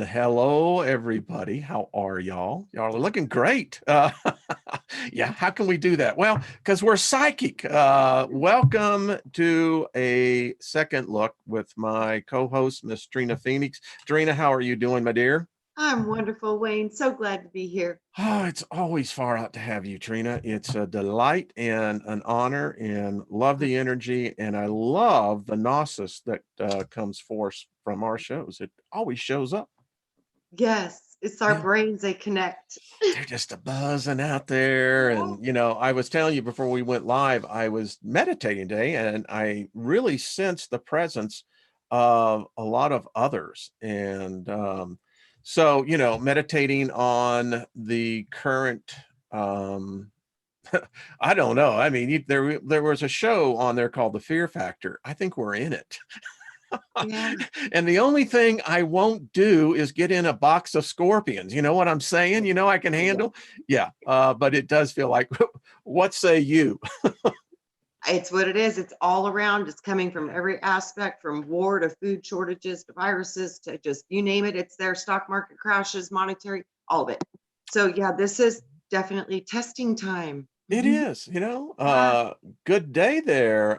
Hello, everybody. How are y'all? Y'all are looking great. Yeah, how can we do that? Well, because we're psychic. Welcome to a second look with my co-host, Miss Trina Phoenix. Trina, how are you doing, my dear? I'm wonderful, Wayne. So glad to be here. Oh, it's always far out to have you, Trina. It's a delight and an honor, and love the energy. And I love the gnosis that comes forth from our shows. It always shows up. Yes, it's our Yeah. brains, they connect. They're just a buzzing out there. Yeah. And, I was telling you before we went live, I was meditating today and I really sensed the presence of a lot of others. And so, meditating on the current, I don't know. I mean, there was a show on there called The Fear Factor. I think we're in it. Yeah. And the only thing I won't do is get in a box of scorpions. You know what I'm saying? I can Yeah. handle. Yeah. But it does feel like, what say you? It's what it is. It's all around. It's coming from every aspect, from war to food shortages to viruses to just you name it. It's there. Stock market crashes, monetary, all of it. So yeah, this is definitely testing time. It is, Yeah. good day there,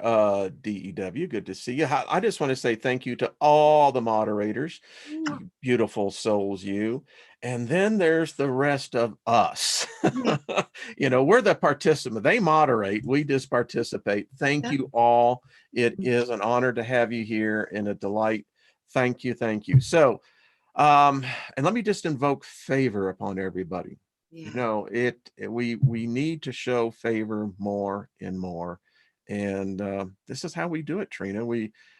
DEW. Good to see you. I just want to say thank you to all the moderators, you beautiful souls, you. And then there's the rest of us. Yeah. We're the participant. They moderate, we just participate. Thank you all. It is an honor to have you here and a delight. Thank you. Thank you. So, and let me just invoke favor upon everybody. Yeah. We need to show favor more and more, and this is how we do it, Trina.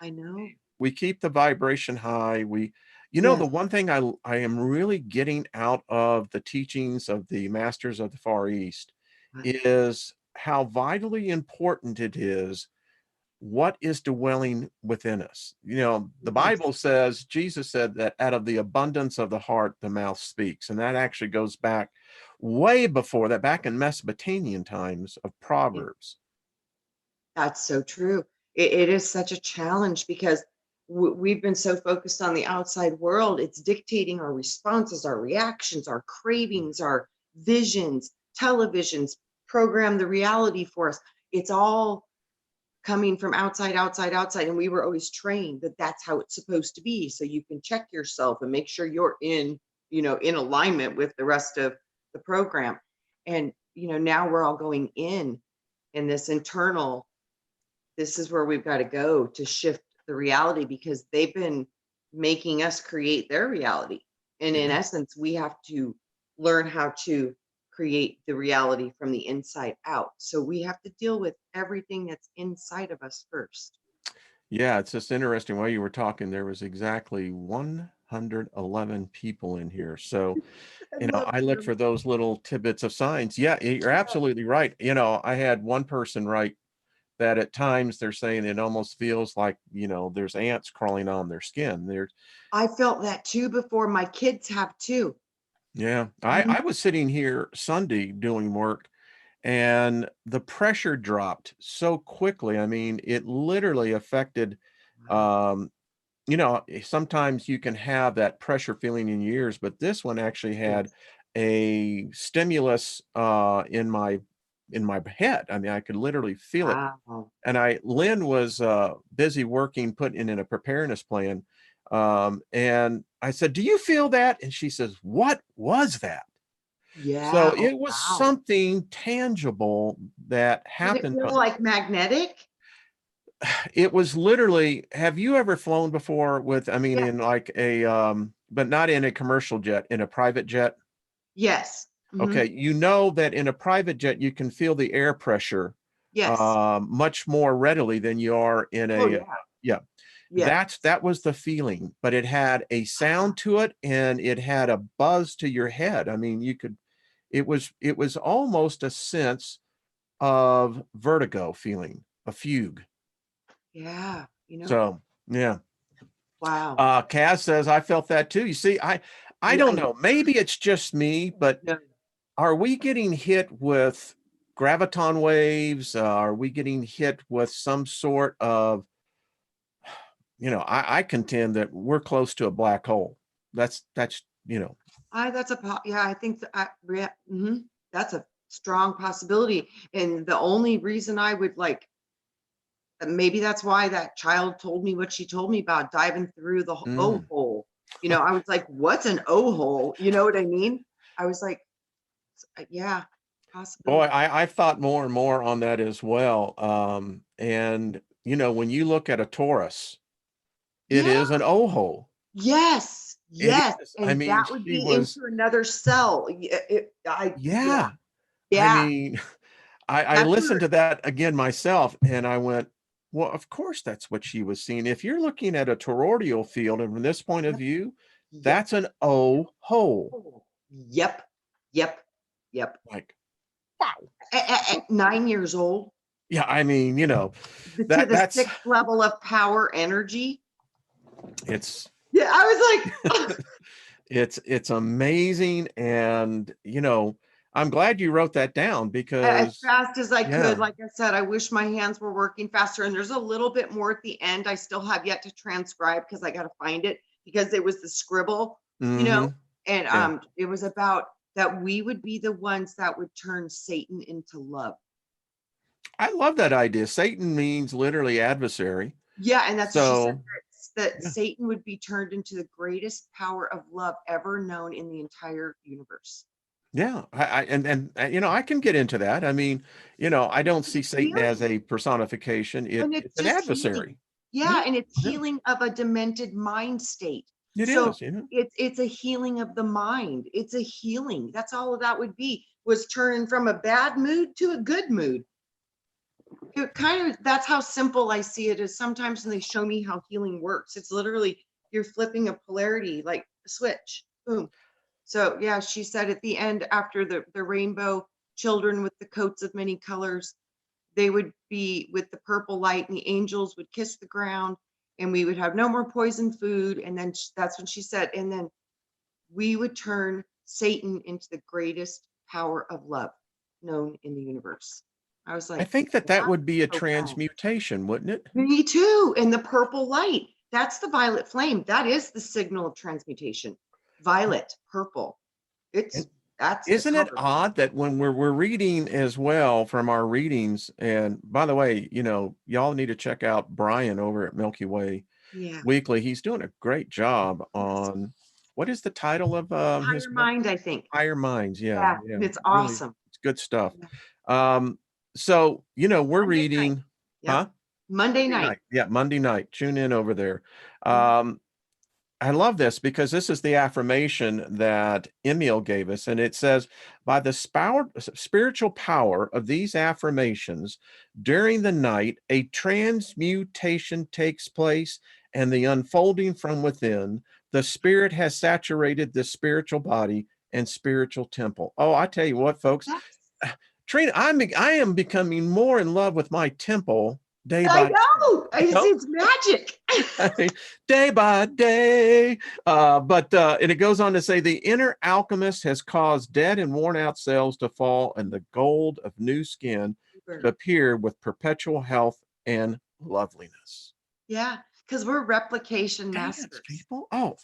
I know. We keep the vibration high. The Yes. one thing I am really getting out of the teachings of the masters of the Far East is how vitally important it is what is dwelling within us. The Yes. Bible says, Jesus said that out of the abundance of the heart, the mouth speaks. And that actually goes back way before that, back in Mesopotamian times of Yeah. Proverbs. That's so true. It is such a challenge because we've been so focused on the outside world. It's dictating our responses, our reactions, our cravings, our visions, televisions program the reality for us. It's all coming from outside, outside, outside. And we were always trained that that's how it's supposed to be. So you can check yourself and make sure you're in alignment with the rest of the program. And, now we're all going in this internal, this is where we've got to go to shift the reality because they've been making us create their reality. And in Yeah. essence, we have to learn how to create the reality from the inside out. So we have to deal with everything that's inside of us first. Yeah, it's just interesting. While you were talking, there was exactly 111 people in here. So, I love I look them. for those little tidbits of signs. Yeah, you're absolutely right. I had one person write that at times they're saying it almost feels like, there's ants crawling on their skin. I felt that too before. My kids have too. Yeah, Mhm. I was sitting here Sunday doing work and the pressure dropped so quickly. I mean, it literally affected, Wow. um, sometimes you can have that pressure feeling in your ears, but this one actually had Yes. a stimulus in my head. I mean, I could literally feel it. Wow. And Lynn was busy working, putting in a preparedness plan. And I said, "Do you feel that?" And she says, "What was that?" So Yeah. Oh, it was wow. something tangible that Did it happened. feel like magnetic? It was literally, have you ever flown before with, I mean, Yeah. in like but not in a commercial jet, in a private jet? Yes. Hmm. Okay, that in a private jet, you can feel the air pressure Yes. much more readily than you are in Oh, a, yeah. yeah. Yeah. That was the feeling, but it had a sound to it and it had a buzz to your head. I mean, it was almost a sense of vertigo feeling, a fugue. Yeah. So, yeah. Wow. Kaz says, I felt that too. You see, I Yeah, don't know. Maybe it's just me, but no. are we getting hit with graviton waves? Are we getting hit with some sort of, I contend that we're close to a black hole. That's, Yeah, I think that's a strong possibility. And the only reason I would like, maybe that's why that child told me what she told me about diving through the O mm. hole. I was like, what's an O hole? You know what I mean? I was like, yeah, Boy, possibility. I've thought more and more on that as well. And when you look at a Taurus, it Yeah. is an O hole. Yes. It Yes. is. I And mean, that would she be into was, another cell. Yeah. yeah. I Yeah. mean, I That's listened her. to that again myself and I went, well, of course that's what she was seeing. If you're looking at a toroidal field and from this point of Yep. view, Yep. that's an O hole. Yep. Yep. Yep. Like, wow. At 9 years old, Yeah, I mean, to the that's sixth level of power energy. it's Yeah, I was like, it's amazing. And I'm glad you wrote that down as because fast as I could. yeah. Like I said, I wish my hands were working faster. And there's a little bit more at the end. I still have yet to transcribe because I got to find it because it was the scribble, you know, Hmm. and Yeah. it was about that we would be the ones that would turn Satan into love. I love that idea. Satan means literally adversary. Yeah, and that's what she said, So that yeah. Satan would be turned into the greatest power of love ever known in the entire universe. Yeah, I can get into that. I mean, I don't see It's Satan as healing, a personification. and It's it's an just healing. adversary. Yeah, Yeah, and it's yeah, healing of a demented mind state. it So is. You know, it's a healing of the mind. It's a healing. That's all that would be, was turning from a bad mood to a good mood. It kind of, that's how simple I see it is sometimes when they show me how healing works. It's literally you're flipping a polarity like a switch. Boom. So yeah, she said at the end, after the rainbow children with the coats of many colors, they would be with the purple light and the angels would kiss the ground and we would have no more poisoned food. And then that's when she said, and then we would turn Satan into the greatest power of love known in the universe. I was I like, think that that that's would be a profound. transmutation, wouldn't it? Me too. And the purple light, that's the violet flame. That is the signal of transmutation. Violet, purple. And It's that's the isn't it color. odd that when we're reading as well from our readings, and by the way, y'all need to check out Brian over at Milky Way Yeah. Weekly. He's doing a great job Yes. on what is the title of his Higher book? mind, I think. Higher Minds. Yeah, Yeah. yeah. And it's Really, awesome. it's good stuff. Yeah. So, we're Monday night. reading, Yep. huh? Monday Monday night. night. Yeah, Monday night. Tune in over there. Mhm. I love this because this is the affirmation that Emil gave us. And it says, by the spiritual power of these affirmations, during the night, a transmutation takes place and the unfolding from within. The spirit has saturated the spiritual body and spiritual temple. Oh, I tell you what, folks, Yes. Trina, I am becoming more in love with my temple day I by day. know. It's magic. Day by day. And it goes on to say the inner alchemist has caused dead and worn out cells to fall and the gold of new skin to appear with perpetual health and loveliness. Yeah, because we're replication Dance, masters. people. Oh,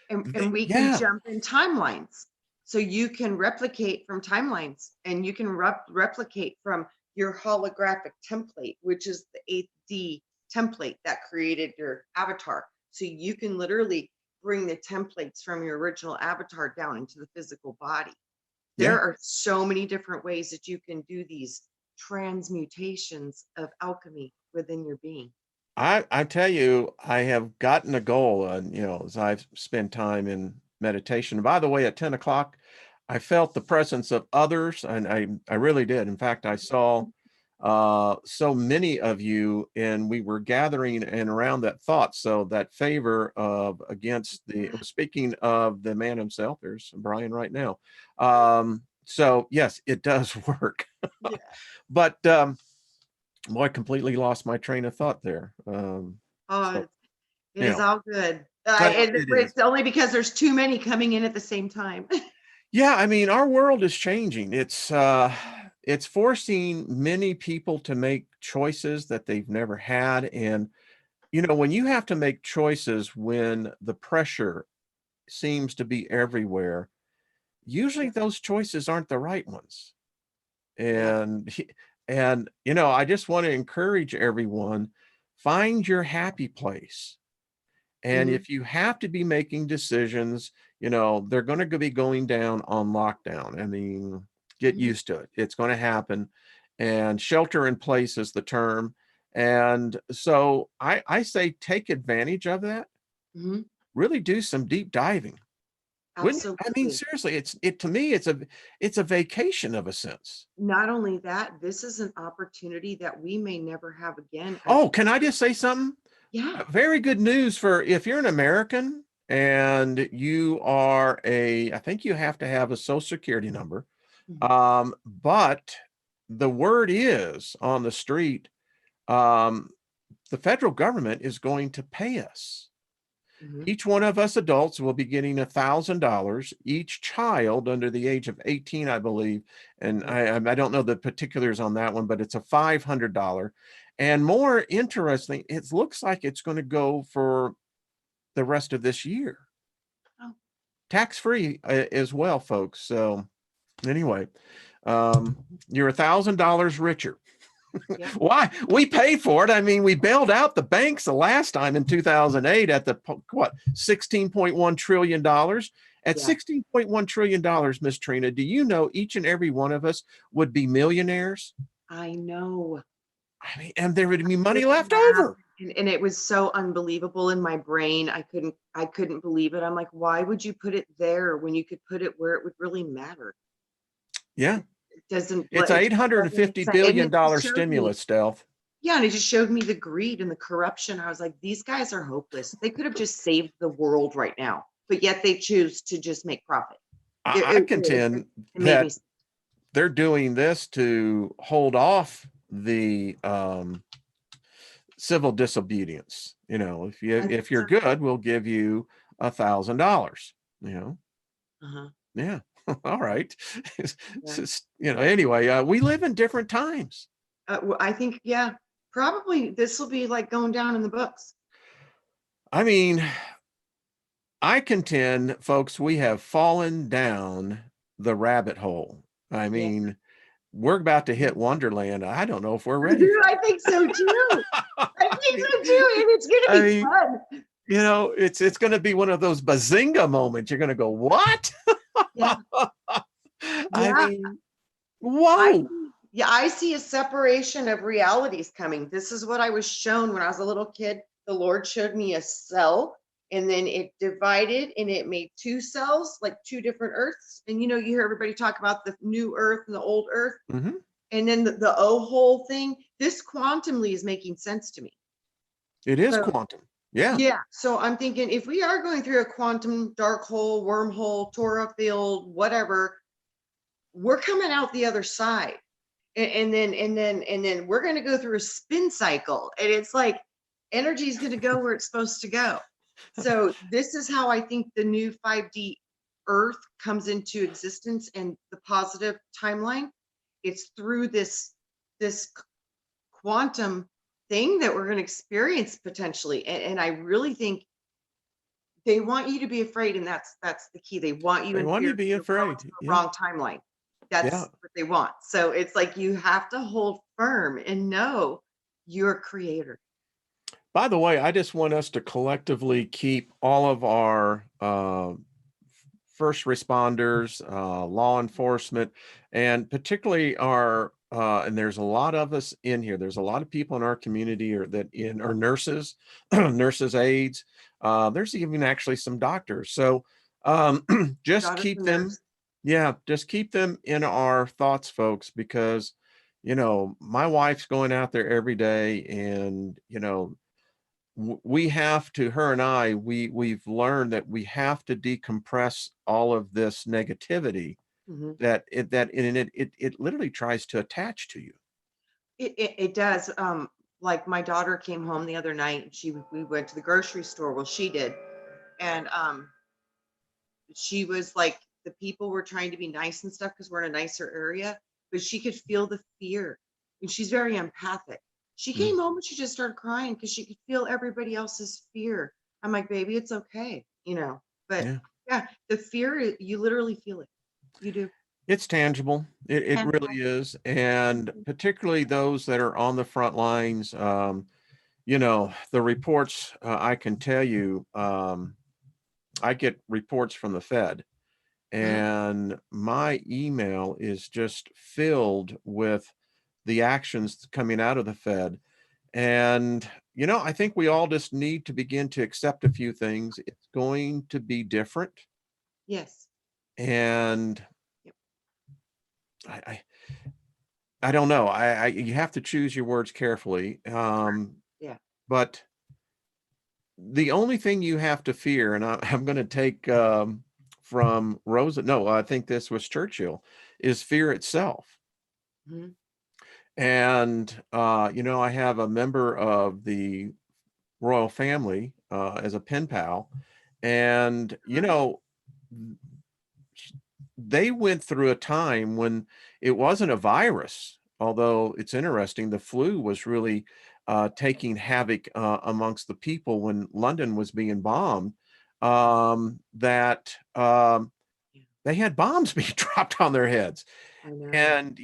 And we can yeah. jump in timelines. So you can replicate from timelines and you can replicate from your holographic template, which is the 8D template that created your avatar. So you can literally bring the templates from your original avatar down into the physical body. Yeah. There are so many different ways that you can do these transmutations of alchemy within your being. I tell you, I have gotten a goal, and as I've spent time in meditation. And by the way, at 10 o'clock, I felt the presence of others, and I really did. In fact, I saw so many of you, and we were gathering and around that thought. So that favor of against the Yeah. speaking of the man himself, there's Brian right now. So yes, it does work. Yeah. But well, I completely lost my train of thought there. Oh, So, it you is know, all good. it is. It's only because there's too many coming in at the same time. Yeah, I mean, our world is changing. It's forcing many people to make choices that they've never had. And when you have to make choices when the pressure seems to be everywhere, usually those choices aren't the right ones. Yeah. And you know, I just want to encourage everyone, find your happy place. And Mhm. if you have to be making decisions, you know, they're going to be going down on lockdown. I mean, get Mhm. used to it. It's going to happen. And shelter in place is the term. And so I say take advantage of that. Mhm. Really do some deep diving. Wouldn't you? I mean, Absolutely. seriously, it to me, it's a vacation of a sense. Not only that, this is an opportunity that we may never have again as Oh, can I just say something? yeah. Very good news for if you're an American and you are I think you have to have a social security number. Mhm. But the word is on the street, um, the federal government is going to pay us. Mhm. Each one of us adults will be getting $1,000. Each child under the age of 18, I believe, and Mhm. I don't know the particulars on that one, but it's a $500. And more interesting, it looks like it's going to go for the rest of this year, Oh, tax free as well, folks. So anyway, you're $1,000 richer. yeah. Why? We paid for it. I mean, we bailed out the banks the last time in 2008 at the what, $16.1 trillion. At Yeah. $16.1 trillion, Miss Trina, do you know each and every one of us would be millionaires? I know. I mean, and there would be Did money the left math, over. and it was so unbelievable in my brain. I couldn't believe it. I'm like, why would you put it there when you could put it where it would really matter? Yeah. It doesn't It's it a just doesn't make $850 sense. And billion it just dollar showed me, stimulus, Stealth. yeah, and it just showed me the greed and the corruption. I was like, these guys are hopeless. They could have just saved the world right now, but yet they choose to just make profit. I contend It made me that they're doing this to hold off the civil disobedience. You know, I think if you're so. good, we'll give you $1,000. You know, Uh-huh. yeah. All right. It's Yeah. just, you know, anyway, we live in different times. I think, yeah, probably this will be like going down in the books. I mean, I contend, folks, we have fallen down the rabbit hole. I Yeah. mean, we're about to hit Wonderland. I don't know if we're ready for I think so too. it. I think so too, and it's gonna I be mean, fun. you know, it's going to be one of those bazinga moments. You're going to go, what? Yeah, I yeah. mean, whoa. I see a separation of realities coming. This is what I was shown when I was a little kid. The Lord showed me a cell, and then it divided and it made two cells, like two different earths. And you hear everybody talk about the new earth and the old earth, Mhm. and then the O whole thing. This quantumly is making sense to me. It is So quantum. Yeah. yeah, so I'm thinking if we are going through a quantum dark hole, wormhole, Torah field, whatever, we're coming out the other side. And then we're going to go through a spin cycle, and it's like energy is going to go where it's supposed to go. So this is how I think the new 5D earth comes into existence and the positive timeline. It's through this quantum thing that we're going to experience potentially. And I really think they want you to be afraid, and that's the key. They want you They in want you fear to be because you're going to afraid. the Yeah. wrong timeline. Yeah. That's what they want. So it's like you have to hold firm and know you're a creator. By the way, I just want us to collectively keep all of our first responders, law enforcement, and particularly and there's a lot of us in here. There's a lot of people in our community are nurses, nurses aides. There's even actually some doctors. So just Daughter's a keep them, nurse. yeah, just keep them in our thoughts, folks, because you know my wife's going out there every day, and you know we have to, her and I, we've learned that we have to decompress all of this negativity Mhm. that it literally tries to attach to you. It does. Like my daughter came home the other night. And we went to the grocery store. Well, she did, and she was like, the people were trying to be nice and stuff because we're in a nicer area, but she could feel the fear, and she's very empathic. She Mm, came home and she just started crying because she could feel everybody else's fear. I'm like, baby, it's okay, but yeah. Yeah, the fear, you literally feel it. You do. It's tangible. It And really is. And particularly those that are on the front lines, the reports, I can tell you, I get reports from the Fed, uh-huh. and my email is just filled with the actions coming out of the Fed. And, I think we all just need to begin to accept a few things. It's going to be different. Yes. And Yep. I, I, I don't know. You have to choose your words carefully. Yeah. But the only thing you have to fear, and I'm going to take from Rosa, no, I think this was Churchill, is fear itself. Mhm. And, I have a member of the royal family as a pen pal. And, Uh-huh. they went through a time when it wasn't a virus, although it's interesting. The flu was really taking havoc amongst the people when London was being bombed. That Yeah. they had bombs being dropped on their heads. I know. And,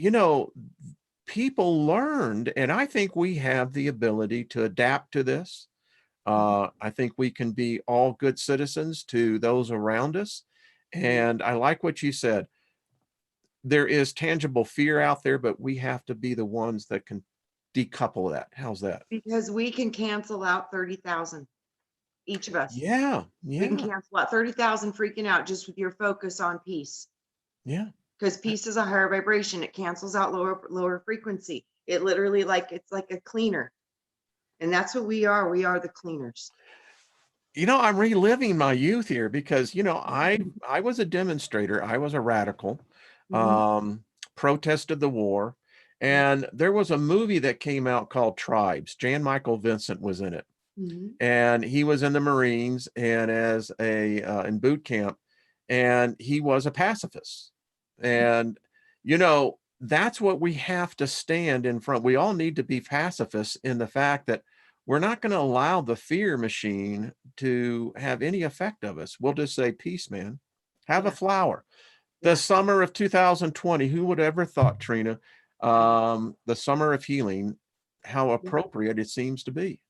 people learned, and I think we have the ability to adapt to this. Mhm. I think we can be all good citizens to those around us. Mhm. And I like what you said. There is tangible fear out there, but we have to be the ones that can decouple that. How's that? Because we can cancel out 30,000, each of us. Yeah, We can yeah, cancel out 30,000 freaking out just with your focus on peace. yeah. Because I- peace is a higher vibration. It cancels out lower frequency. It literally, like, it's like a cleaner. And that's what we are. We are the cleaners. I'm reliving my youth here because, I was a demonstrator. I was a radical, Mhm. um, protested the war. Yeah. And there was a movie that came out called Tribes. Jan Michael Vincent was in it. Mhm. And he was in the Marines and as in boot camp, and he was a pacifist. And that's what we have to stand in front. We all need to be pacifists in the fact that we're not going to allow the fear machine to have any effect of us. We'll just say, peace, man. Have a Yeah. flower. The Yeah. summer of 2020, who would ever thought, Trina, the summer of healing, how Yeah. appropriate it seems to be.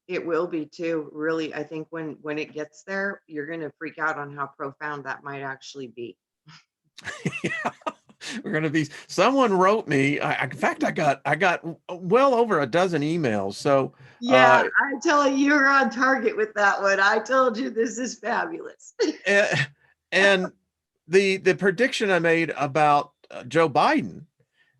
It will be too. Really, I think when it gets there, you're gonna freak out on how profound that might actually be. Yeah, we're gonna be. Someone wrote me. In fact, I got well over a dozen emails. So, Yeah, I tell you, you're on target with that one. I told you this is fabulous. eh, and the prediction I made about Joe Biden,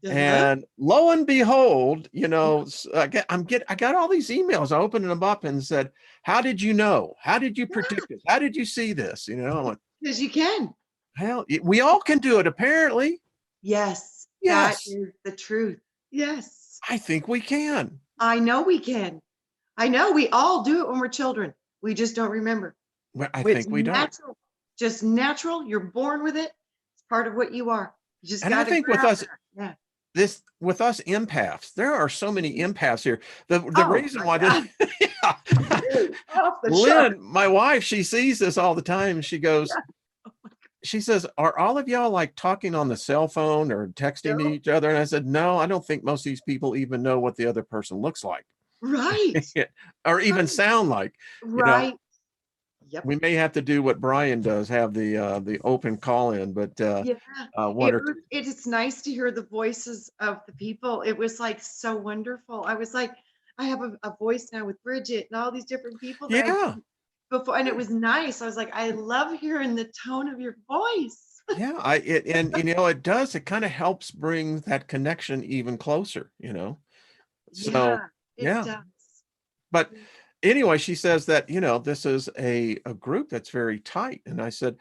Uh-huh. and lo and behold, I got all these emails. I opened them up and said, "How did you know? How did you predict this? How did you see this?" I went, Because you can. "Hell, we all can do it. Apparently, Yes, that yes, is the truth. Yes. I think we can." I know we can. I know we all do it when we're children. We just don't remember. Well, I It's think we don't. natural. Just natural. You're born with it. It's part of what you are. You just And I got to think with grab us, that. Yeah. with us empaths, there are so many Mhm. empaths here. The Oh reason my why this, God. yeah. Dude, off the chart. Lynn, my wife, she sees this all the time. She goes, Yeah. she says, "Are all of y'all like talking on the cell phone or texting to No. each other?" And I said, "No, I don't think most of these people even know what the other person looks like Right. or even Right. sound like. You know, Right. Yep. we may have to do what Brian does, have the open call in, but Yeah. one or two. It is nice to hear the voices of the people. It was like so wonderful. I was like, I have a voice now with Bridget and all these different people that I Yeah. didn't before. And it Yeah. was nice. I was like, I love hearing the tone of your voice. Yeah, and it does, it kind of helps bring that connection even closer. So, Yeah, it yeah. does. But anyway, she says that, this is a group that's very tight. And I said,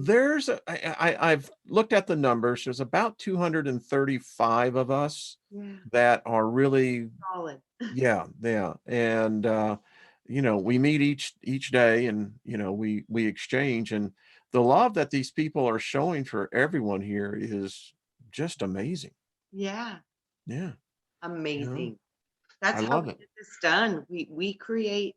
I've looked at the numbers. There's about 235 of us Yeah, that are really, solid. yeah, yeah. And we meet each day, and we exchange, and the love that these people are showing for everyone here is just amazing. Yeah, Yeah, amazing. I That's how love we it. get this done. We create,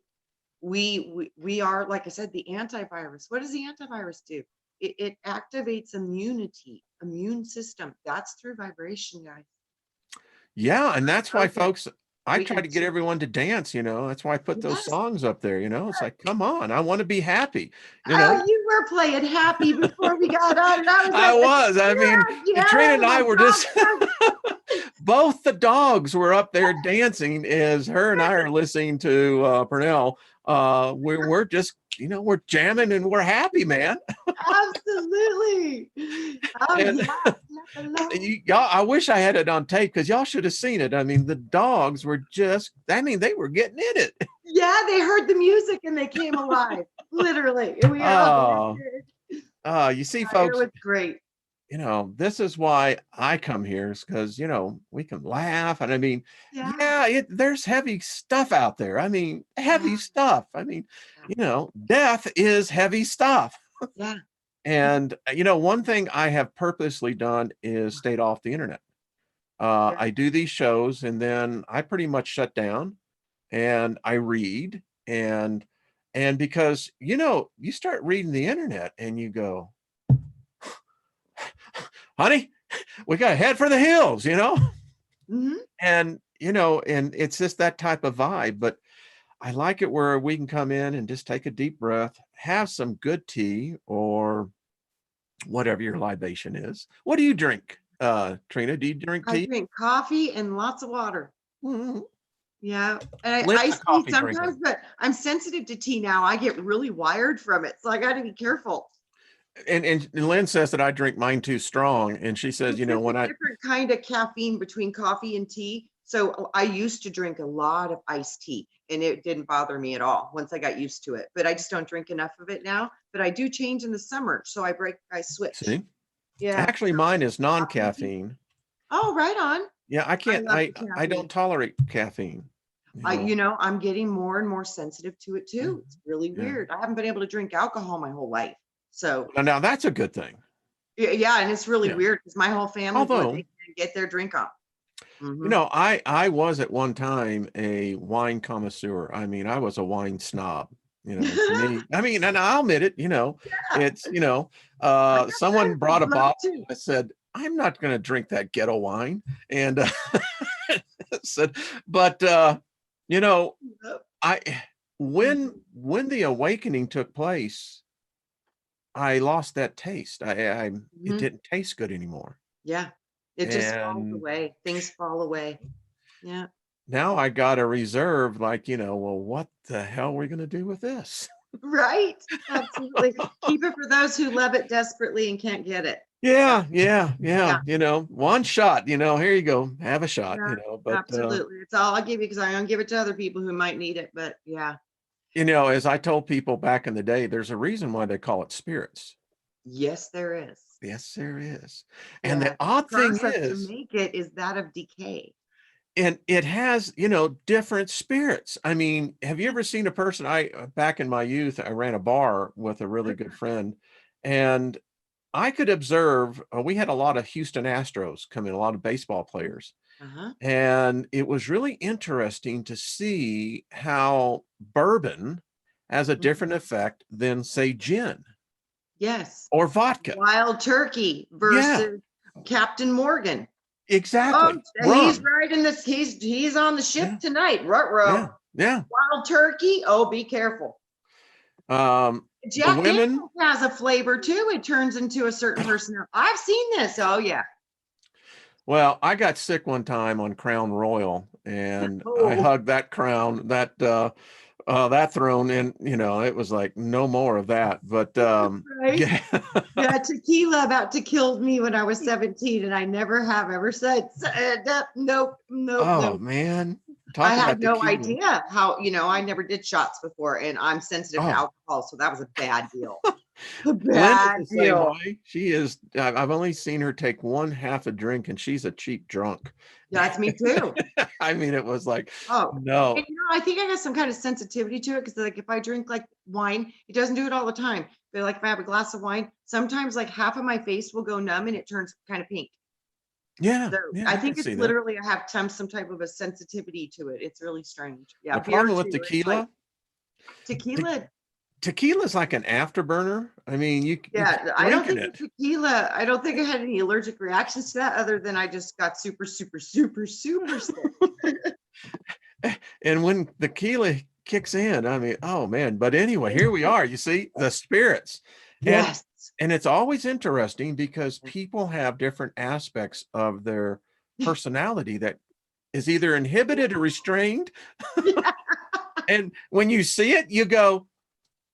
we are, like I said, the antivirus. What does the antivirus do? it activates immune system. That's through vibration, guys. Yeah, and that's why, Oh, yeah. folks, I We try can to get everyone to dance, that's why I put those yes. songs up there, it's like, come on, I want to be happy, Oh, you were playing happy before we got on, and I was I like, was, I mean, Trina and my I were dog just, started. both the dogs were up there dancing as her and I are listening to Purnell. We're just, we're jamming and we're happy, man. Absolutely. Oh, And y'all, I wish I had it on tape because y'all should have seen it. I mean, the dogs were just, they were getting in it. yeah, they heard the music and they came alive, literally. And we all you see, it folks, was great. this is why I come here, is because, we can laugh. And I mean, Yeah. there's heavy stuff out there. I mean, heavy Yeah. stuff. I mean, death is heavy stuff. Yeah. And, one thing I have purposely done is stayed off the internet. Yeah. I do these shows and then I pretty much shut down and I read and because, you start reading the internet and you go, honey, we got to head for the hills, Mhm. and, and it's just that type of vibe. But I like it where we can come in and just take a deep breath, have some good tea or whatever your libation is. What do you drink, Trina? Do you drink I tea? drink coffee and lots of water. Mhm. Yeah. And Lynn's a iced tea coffee sometimes, drinker. but I'm sensitive to tea now. I get really wired from it. So I got to be careful. And Lynn says that I drink mine too strong. And she says, It's just when a I, different kind of caffeine between coffee and tea. So I used to drink a lot of iced tea and it didn't bother me at all once I got used to it. But I just don't drink enough of it now. But I do change in the summer. So I switch. see, Yeah. actually mine is Coffee and tea. non-caffeine. Oh, right on. Yeah, I I can't, love the I don't caffeine. tolerate caffeine. I'm getting more and more sensitive to it too. It's really Yeah. weird. I haven't been able to drink alcohol my whole life. So Now that's a good thing. yeah, and it's really Yeah. weird because my whole family would Although, they can get their drink on. I was at one time a wine connoisseur. I mean, I was a wine snob. To me, I mean, and I'll admit it. Yeah, It's I got someone friends that brought a love it bottle. too. I said, I'm not going to drink that ghetto wine, and said, but Yep. I Mhm. when the awakening took place, I lost that taste. It Mhm. didn't taste good anymore, Yeah, it just falls and away. Things fall away. Yeah. now I got a reserve, like, well, what the hell are we going to do with this? Right. Absolutely. Keep it for those who love it desperately and can't get it. Yeah. Yeah. Yeah. One shot, here you go, have a shot, Yeah. but, Absolutely. It's all I'll give you because I don't give it to other people who might need it. But yeah. as I told people back in the day, there's a reason why they call it spirits. Yes, there is. Yes, there is. And the Yeah. The odd thing process to is, make it is that of decay. and it has, different spirits. I mean, have you ever seen a person? Back in my youth, I ran a bar with a really good friend, and I could observe, we had a lot of Houston Astros come in, a lot of baseball players. Uh-huh. And it was really interesting to see how bourbon has a Mhm. different effect than, say, gin Yes. or vodka. Wild turkey Yeah, versus Captain Morgan. Oh, exactly. he's Rum. riding this. He's on the ship Yeah, tonight. yeah, Ruh-roh. yeah. Wild turkey. Oh, be careful. The Jack women, Daniels has a flavor too. It turns into a certain person. I've seen this. Oh yeah. well, I got sick one time on Crown Royal, and I Oh, hugged that crown, that throne, and it was like no more of that. But right. yeah. Yeah, tequila about to kill me when I was 17, and I never have ever since. Nope, nope, Oh nope. man, I talk had about no tequila. idea how, I never did shots before, and I'm sensitive to Oh, alcohol, so that was a bad deal. A Lynn is bad the same deal. way. She is. I've only seen her take one half a drink, and she's a cheap drunk. That's me too. I mean, it was like, Oh, and no. I think I got some kind of sensitivity to it because, like, if I drink like wine, it doesn't do it all the time. But like, if I have a glass of wine, sometimes like half of my face will go numb and it turns kind of pink. Yeah, So yeah, I I can think it's see that. literally I have some type of a sensitivity to it. It's really strange. Yeah, The beer problem with too. It's like tequila, te- tequila. tequila's like an afterburner. I mean, you keep Yeah, I don't drinking think it. the tequila, I don't think I had any allergic reactions to that other than I just got super, super, super, super sick. And when the tequila kicks in, I mean, oh man. But anyway, here we are. You see the spirits. And Yes. and it's always interesting because people have different aspects of their personality that is either inhibited or restrained. Yeah. And when you see it, you go,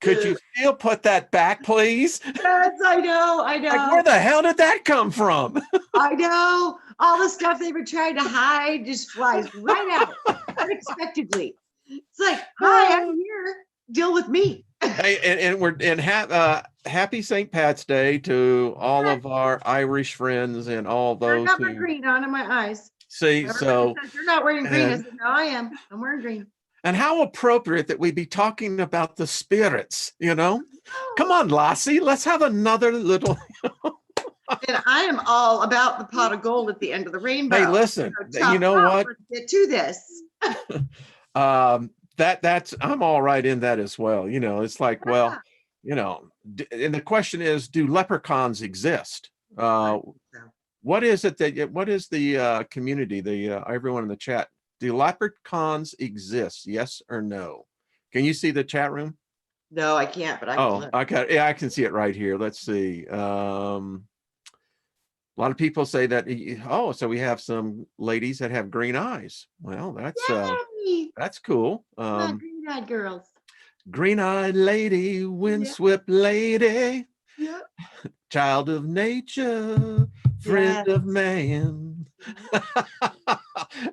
could you still put that back, please? Yes, I know, I Like, where know, the hell did that come from? I know. All the stuff they were trying to hide just flies right out unexpectedly. It's like, hi, I'm here. Deal with me. Hey, and we're and happy St. Pat's Day to all of our Irish friends and all I those got my who green on in my eyes. see. Everybody So, says you're not wearing green. I and said, no, I am. I'm wearing green. and how appropriate that we be talking about the spirits, you know? Come Oh. on, Lassie, let's have another little. And I am all about the pot of gold at the end of the rainbow. Hey, listen, So you tough know out. what? Let's get to this. That's I'm all right in that as well. You know, it's like, well, you know, and the question is, do leprechauns exist? What is it that what is the community, the everyone in the chat? Do leprechauns exist? Yes or no? Can you see the chat room? No, I can't, but I can Oh, look. okay. Yeah, I can see it right here. Let's see. A lot of people say that, oh, so we have some ladies that have green eyes. Well, Yay! that's cool. My green-eyed girls. Green-eyed lady, windswept lady, Yeah. child of nature, friend Yes. of man.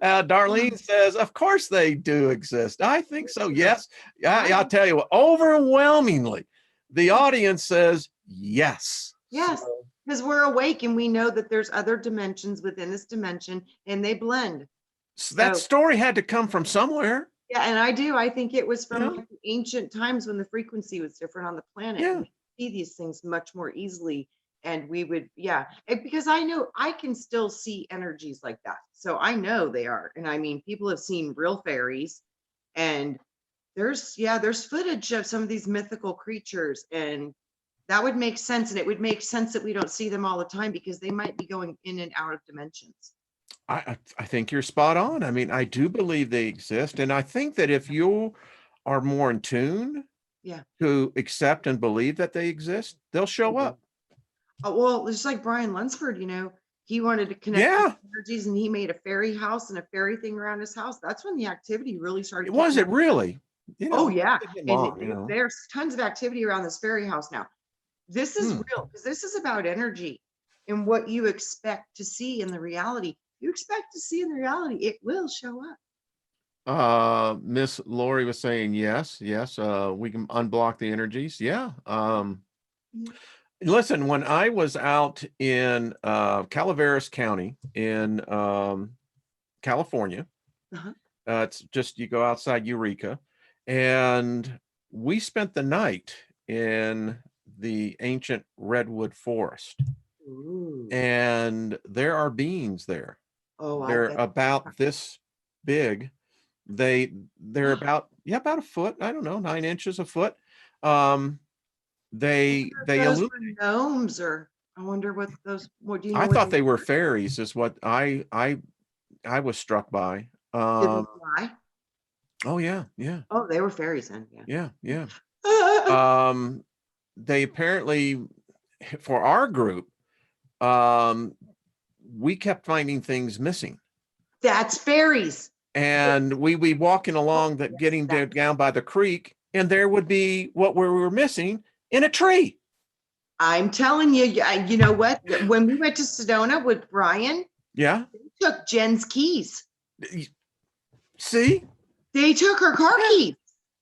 Darlene says, of course they do exist. I think so. Yes. I'll tell you what, overwhelmingly, the audience says yes. Yes. Because we're awake and we know that there's other dimensions within this dimension and they blend. So that story had to come from somewhere. Yeah, and I do. I think it was from Yeah. like the ancient times when the frequency was different on the planet. Yeah. We see these things much more easily. And we would, because I know I can still see energies like that. So I know they are. And I mean, people have seen real fairies and there's footage of some of these mythical creatures and that would make sense. And it would make sense that we don't see them all the time because they might be going in and out of dimensions. I think you're spot on. I mean, I do believe they exist. And I think that if you are more in tune to accept and believe that they exist, they'll show up. Well, just like Brian Lunsford, he wanted to connect with energies and he made a fairy house and a fairy thing around his house. That's when the activity really started. Was it really? Oh, yeah. There's tons of activity around this fairy house now. This is real because this is about energy and what you expect to see in the reality. You expect to see in the reality, it will show up. Miss Lori was saying yes, we can unblock the energies. Listen, when I was out in Calaveras County in California, it's just you go outside Eureka, and we spent the night in the ancient redwood forest. Ooh. And there are beings there. Oh, they're about this big. They're about a foot, I don't know, 9 inches a foot. They illuminate. Gnomes, or I wonder what those. What do you know? I thought they were fairies, is what I was struck by. Did they fly? Oh yeah. Oh, they were fairies then. Yeah. They apparently, for our group, we kept finding things missing. That's fairies. And we walking along getting down by the creek, and there would be what we were missing in a tree. I'm telling you, you know what? When we went to Sedona with Brian, they took Jen's keys. See? They took her car keys.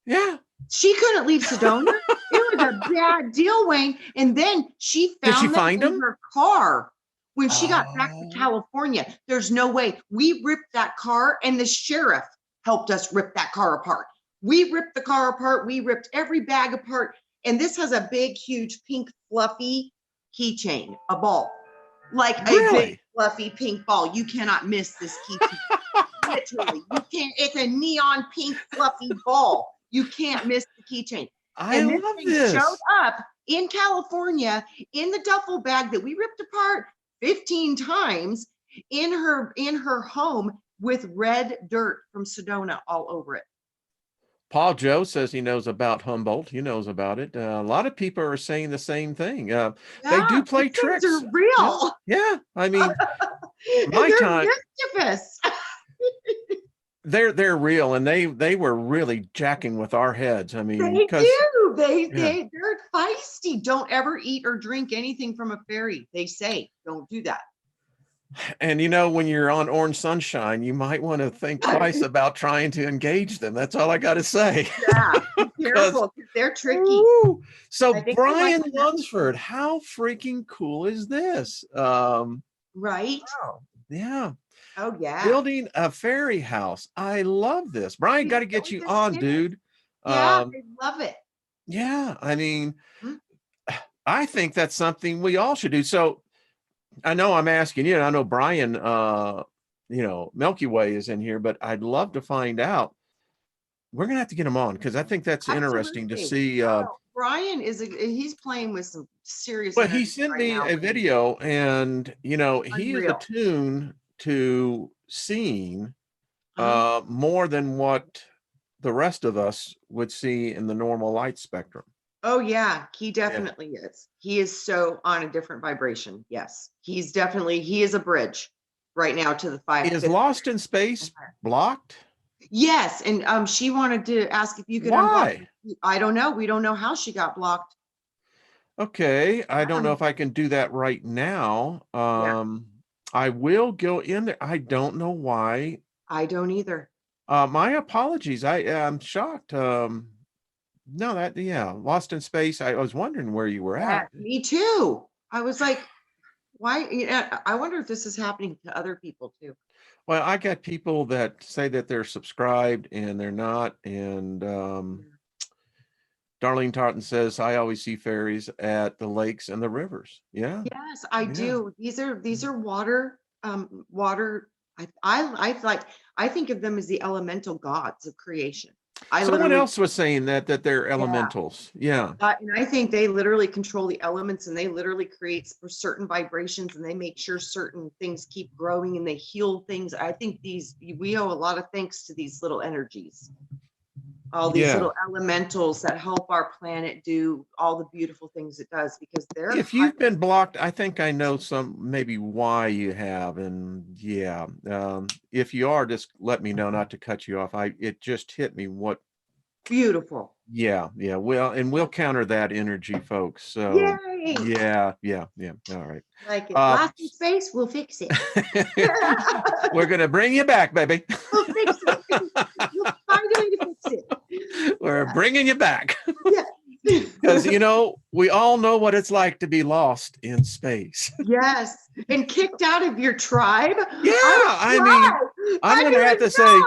Yeah. She couldn't leave Sedona. It was a bad deal, Wayne. And then she found them in her car when she got back to California. There's no way. We ripped that car, and the sheriff helped us rip that car apart. We ripped the car apart. We ripped every bag apart. And this has a big, huge, pink, fluffy keychain, a ball. Like a big, fluffy, pink ball. You cannot miss this keychain. Literally. You can't. It's a neon pink, fluffy ball. You can't miss the keychain. I And this love thing showed this. up in California in the duffel bag that we ripped apart 15 times in her home with red dirt from Sedona all over it. Paul Joe says he knows about Humboldt. He knows about it. A lot of people are saying the same thing. They Yeah, do these play things are tricks. Yeah, real. yeah. I mean, And my they're time, mischievous. they're real, and they were really jacking with our heads. I mean, They because do. yeah. They're feisty. Don't ever eat or drink anything from a fairy. They say don't do that. And when you're on Orange Sunshine, you might want to think twice about trying to engage them. That's all I got to say. Yeah, be 'Cause, careful because they're tricky. woo, so I think they like Brian to mess with Lunsford, you. how freaking cool is this? Right? Wow. Yeah. Oh yeah. Building a fairy house. I love this. Brian, got to Go get with you this on, kid. dude. Yeah, Um, I love it. yeah, I mean, Mhm. I think that's something we all should do. So I know I'm asking you, and I know Brian, Milky Way is in here, but I'd love to find out. We're gonna have to get him on because I think that's interesting to Absolutely. see. Oh, Brian he's playing with some serious Well, he energy sent right me now. a video, and he is Unreal. attuned to seeing Uh-huh. more than what the rest of us would see in the normal light spectrum. Oh yeah, he Yeah. definitely is. He is so on a different vibration. Yes. He is a bridge right now to the Is fifth. Lost in Space blocked? Yes, and she wanted to ask if you could unblock Why? it. I don't know. We don't know how she got blocked. Okay, I don't know Um, if I can do that right now. yeah, I will go in there. I don't know why. I don't either. My apologies. I am shocked. No, yeah, Lost in Space. I was wondering where you were Yeah, at. me too. I was like, why? I wonder if this is happening to other people too. Well, I got people that say that they're subscribed and they're not. And Darlene Totten says, I always see fairies at the lakes and the rivers. Yeah, Yes, I yeah. do. These are water, water. I think of them as the elemental gods of creation. I Someone literally, else was saying that they're yeah, elementals. Yeah. and I think they literally control the elements and they literally create certain vibrations and they make sure certain things keep growing and they heal things. I think we owe a lot of thanks to these little energies, all these Yeah. little elementals that help our planet do all the beautiful things it does because they're If you've been blocked, I think I know maybe why you have. And yeah, if you are, just let me know, not to cut you off. It just hit me beautiful. yeah, yeah. Well, and we'll counter that energy, folks. So Yay! yeah, yeah, yeah. All right. Like it. Uh, Lost in space, we'll fix it. we're gonna bring you back, baby. We'll fix it. We'll find a way to fix it. We're bringing you back. Yeah. Because we all know what it's like to be lost in space. Yes. And kicked out of your tribe. Yeah, I mean, I'm I gonna have to say, didn't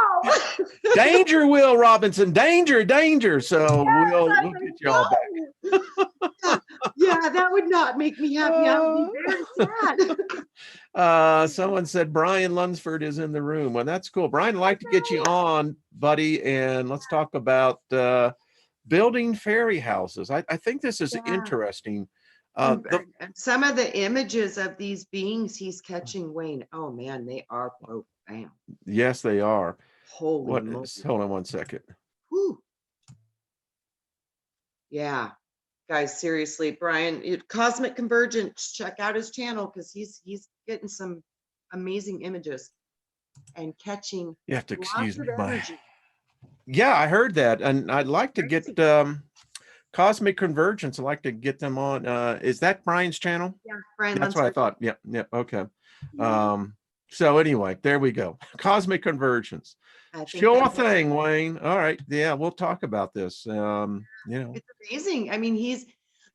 know. danger, Will Robinson, danger, danger. So we'll I get you all back. know. Yeah, that would not make me happy. I would be very sad. Someone said Brian Lunsford is in the room. Well, that's cool. Brian, I'd like to get you on, buddy, and let's talk about building fairy houses. I think this is Yeah. interesting. And some of the images of these beings he's catching, Wayne, oh man, they are profound. Yes, they are. Holy moly. Hold on one second. Whew. Yeah, guys, seriously, Brian, Cosmic Convergence, check out his channel because he's getting some amazing images and catching You have to excuse lots me. of energy. Yeah, I heard that, and I'd like to Crazy. get Cosmic Convergence. I'd like to get them on. Is that Brian's channel? Yeah, Brian That's what I Lunsford. thought. Yep, yep. Okay. Yeah. So anyway, there we go. Cosmic Convergence. I think Sure that's thing, Wayne. All right. Yeah, we'll talk about this. it's amazing. I mean, he's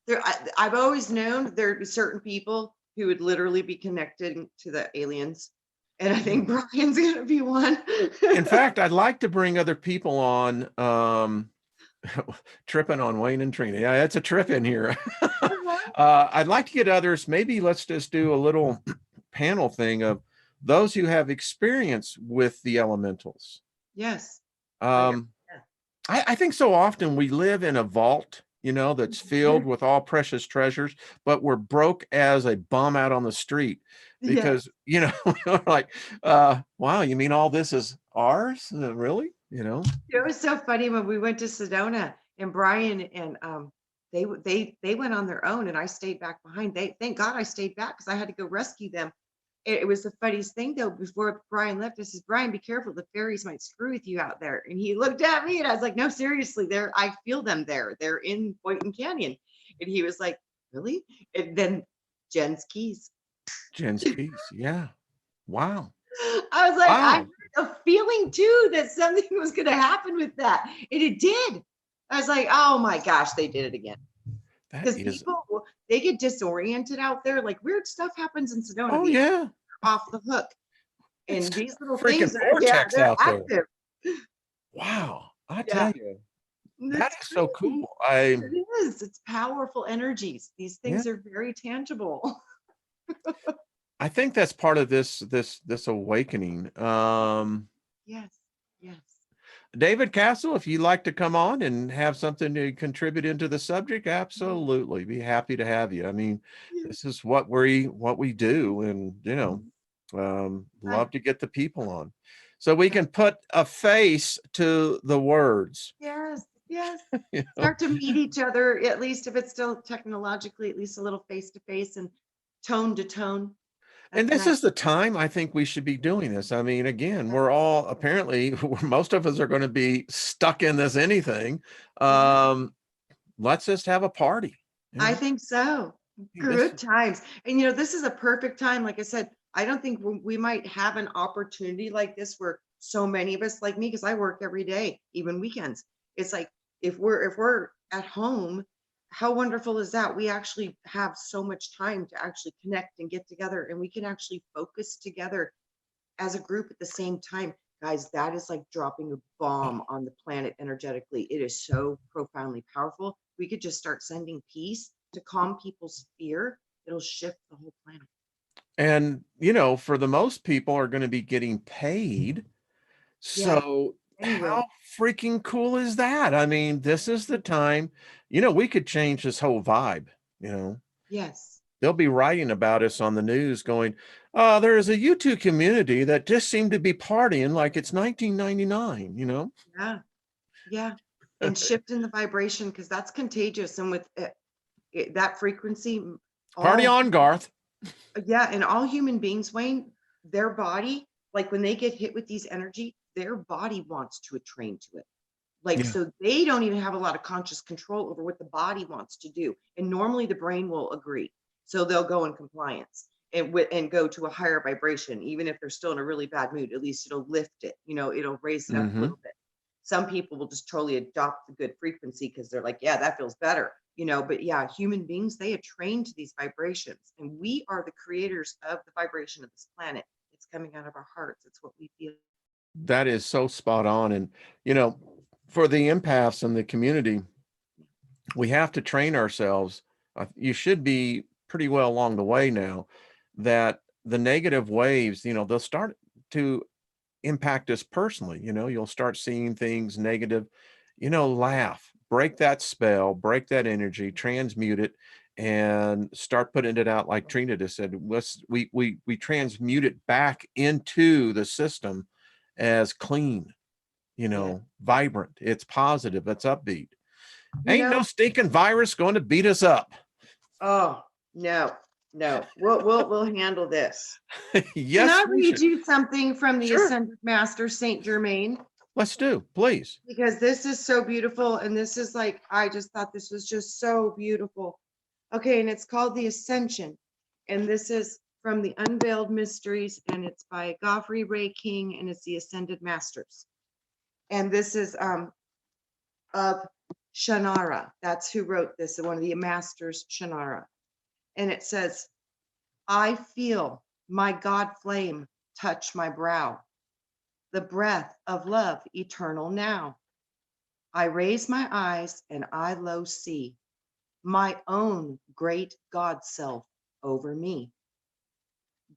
there. I've always known there are certain people who would literally be connected to the aliens. And I think Brian's gonna be one. In fact, I'd like to bring other people on. Tripping on Wayne and Trina. Yeah, it's a trip in here. I'd like to get others. Maybe let's just do a little panel thing of those who have experience with the elementals. Yes. Um, Yeah. I think so often we live in a vault, that's filled with all precious treasures, but we're broke as a bum out on the street Yes. because, we're like, wow, you mean all this is ours? Really? It was so funny when we went to Sedona and Brian and they went on their own and I stayed back behind. Thank God I stayed back because I had to go rescue them. It was the funniest thing though. Before Brian left, I says, Brian, be careful. The fairies might screw with you out there. And he looked at me and I was like, no, seriously, I feel them there. They're in Boynton Canyon. And he was like, really? And then Jen's keys. Jen's keys. Yeah. Wow. I was like, I Wow. had a feeling too that something was going to happen with that. And it did. I was like, oh my gosh, they did it again. That Because is, people, they get disoriented out there. Like weird stuff happens in Sedona. oh The yeah. off the hook. It's And these little freaking things are, yeah, vortex they're out there. active. Wow. I Yeah, tell you, that that's is so crazy. cool. It is. It's powerful energies. These Yeah. things are very tangible. I think that's part of this awakening. Yes, yes. David Castle, if you'd like to come on and have something to contribute into the subject, absolutely be happy to have you. I mean, Yes. this is what we do, and Right, love to get the people on, so we right. can put a face to the words. Yes, yes. You know, Start to meet each other, at least if it's still technologically, at least a little face to face and tone to tone. and That's this nice. is the time I think we should be doing this. I mean, again, Yeah, we're all apparently most of us are going to be stuck in this anything. yeah. Um, let's just have a party. You I know, think so. this Good times. And this is a perfect time. Like I said, I don't think we might have an opportunity like this where so many of us, like me, because I work every day, even weekends. It's like if we're at home, how wonderful is that? We actually have so much time to actually connect and get together, and we can actually focus together as a group at the same time. Guys, that is like dropping a bomb on the planet energetically. It is so profoundly powerful. We could just start sending peace to calm people's fear. It'll shift the whole planet. And, for the most people are going to be getting paid. Yeah, So many how will. freaking cool is that? I mean, this is the time, we could change this whole vibe, you know. Yes. They'll be writing about us on the news going, there is a YouTube community that just seemed to be partying like it's 1999. Yeah. Yeah. And shift in the vibration because that's contagious. And with that frequency, Party all on, Garth. yeah, and all human beings, Wayne, their body, like when they get hit with these energy, their body wants to attrain to it. Like, Yeah. so they don't even have a lot of conscious control over what the body wants to do. And normally the brain will agree. So they'll go in compliance and go to a higher vibration, even if they're still in a really bad mood, at least it'll lift it, it'll raise it up a Hmm. little bit. Some people will just totally adopt the good frequency because they're like, yeah, that feels better, but yeah, human beings, they are trained to these vibrations and we are the creators of the vibration of this planet. It's coming out of our hearts. It's what we feel. That is so spot on. And, for the empaths in the community, we have to train ourselves. You should be pretty well along the way now that the negative waves, they'll start to impact us personally. You'll start seeing things negative, laugh, break that spell, break that energy, transmute it, and start putting it out. Like Trina just said, we transmute it back into the system as clean, Yeah. vibrant. It's positive. It's upbeat. You Ain't no know, stinking virus going to beat us up. Oh, no, no. We'll handle this. Can Yes, I we read should. you something from the Sure. Ascended Master Saint Germain? Let's do, please. Because this is so beautiful. And this is like, I just thought this was just so beautiful. Okay, and it's called the Ascension. And this is from the Unveiled Mysteries, and it's by Godfrey Ray King, and it's the Ascended Masters. And this is of Shannara. That's who wrote this, one of the masters, Shannara. And it says, I feel my God flame touch my brow, the breath of love eternal now. I raise my eyes and I low see my own great God self over me.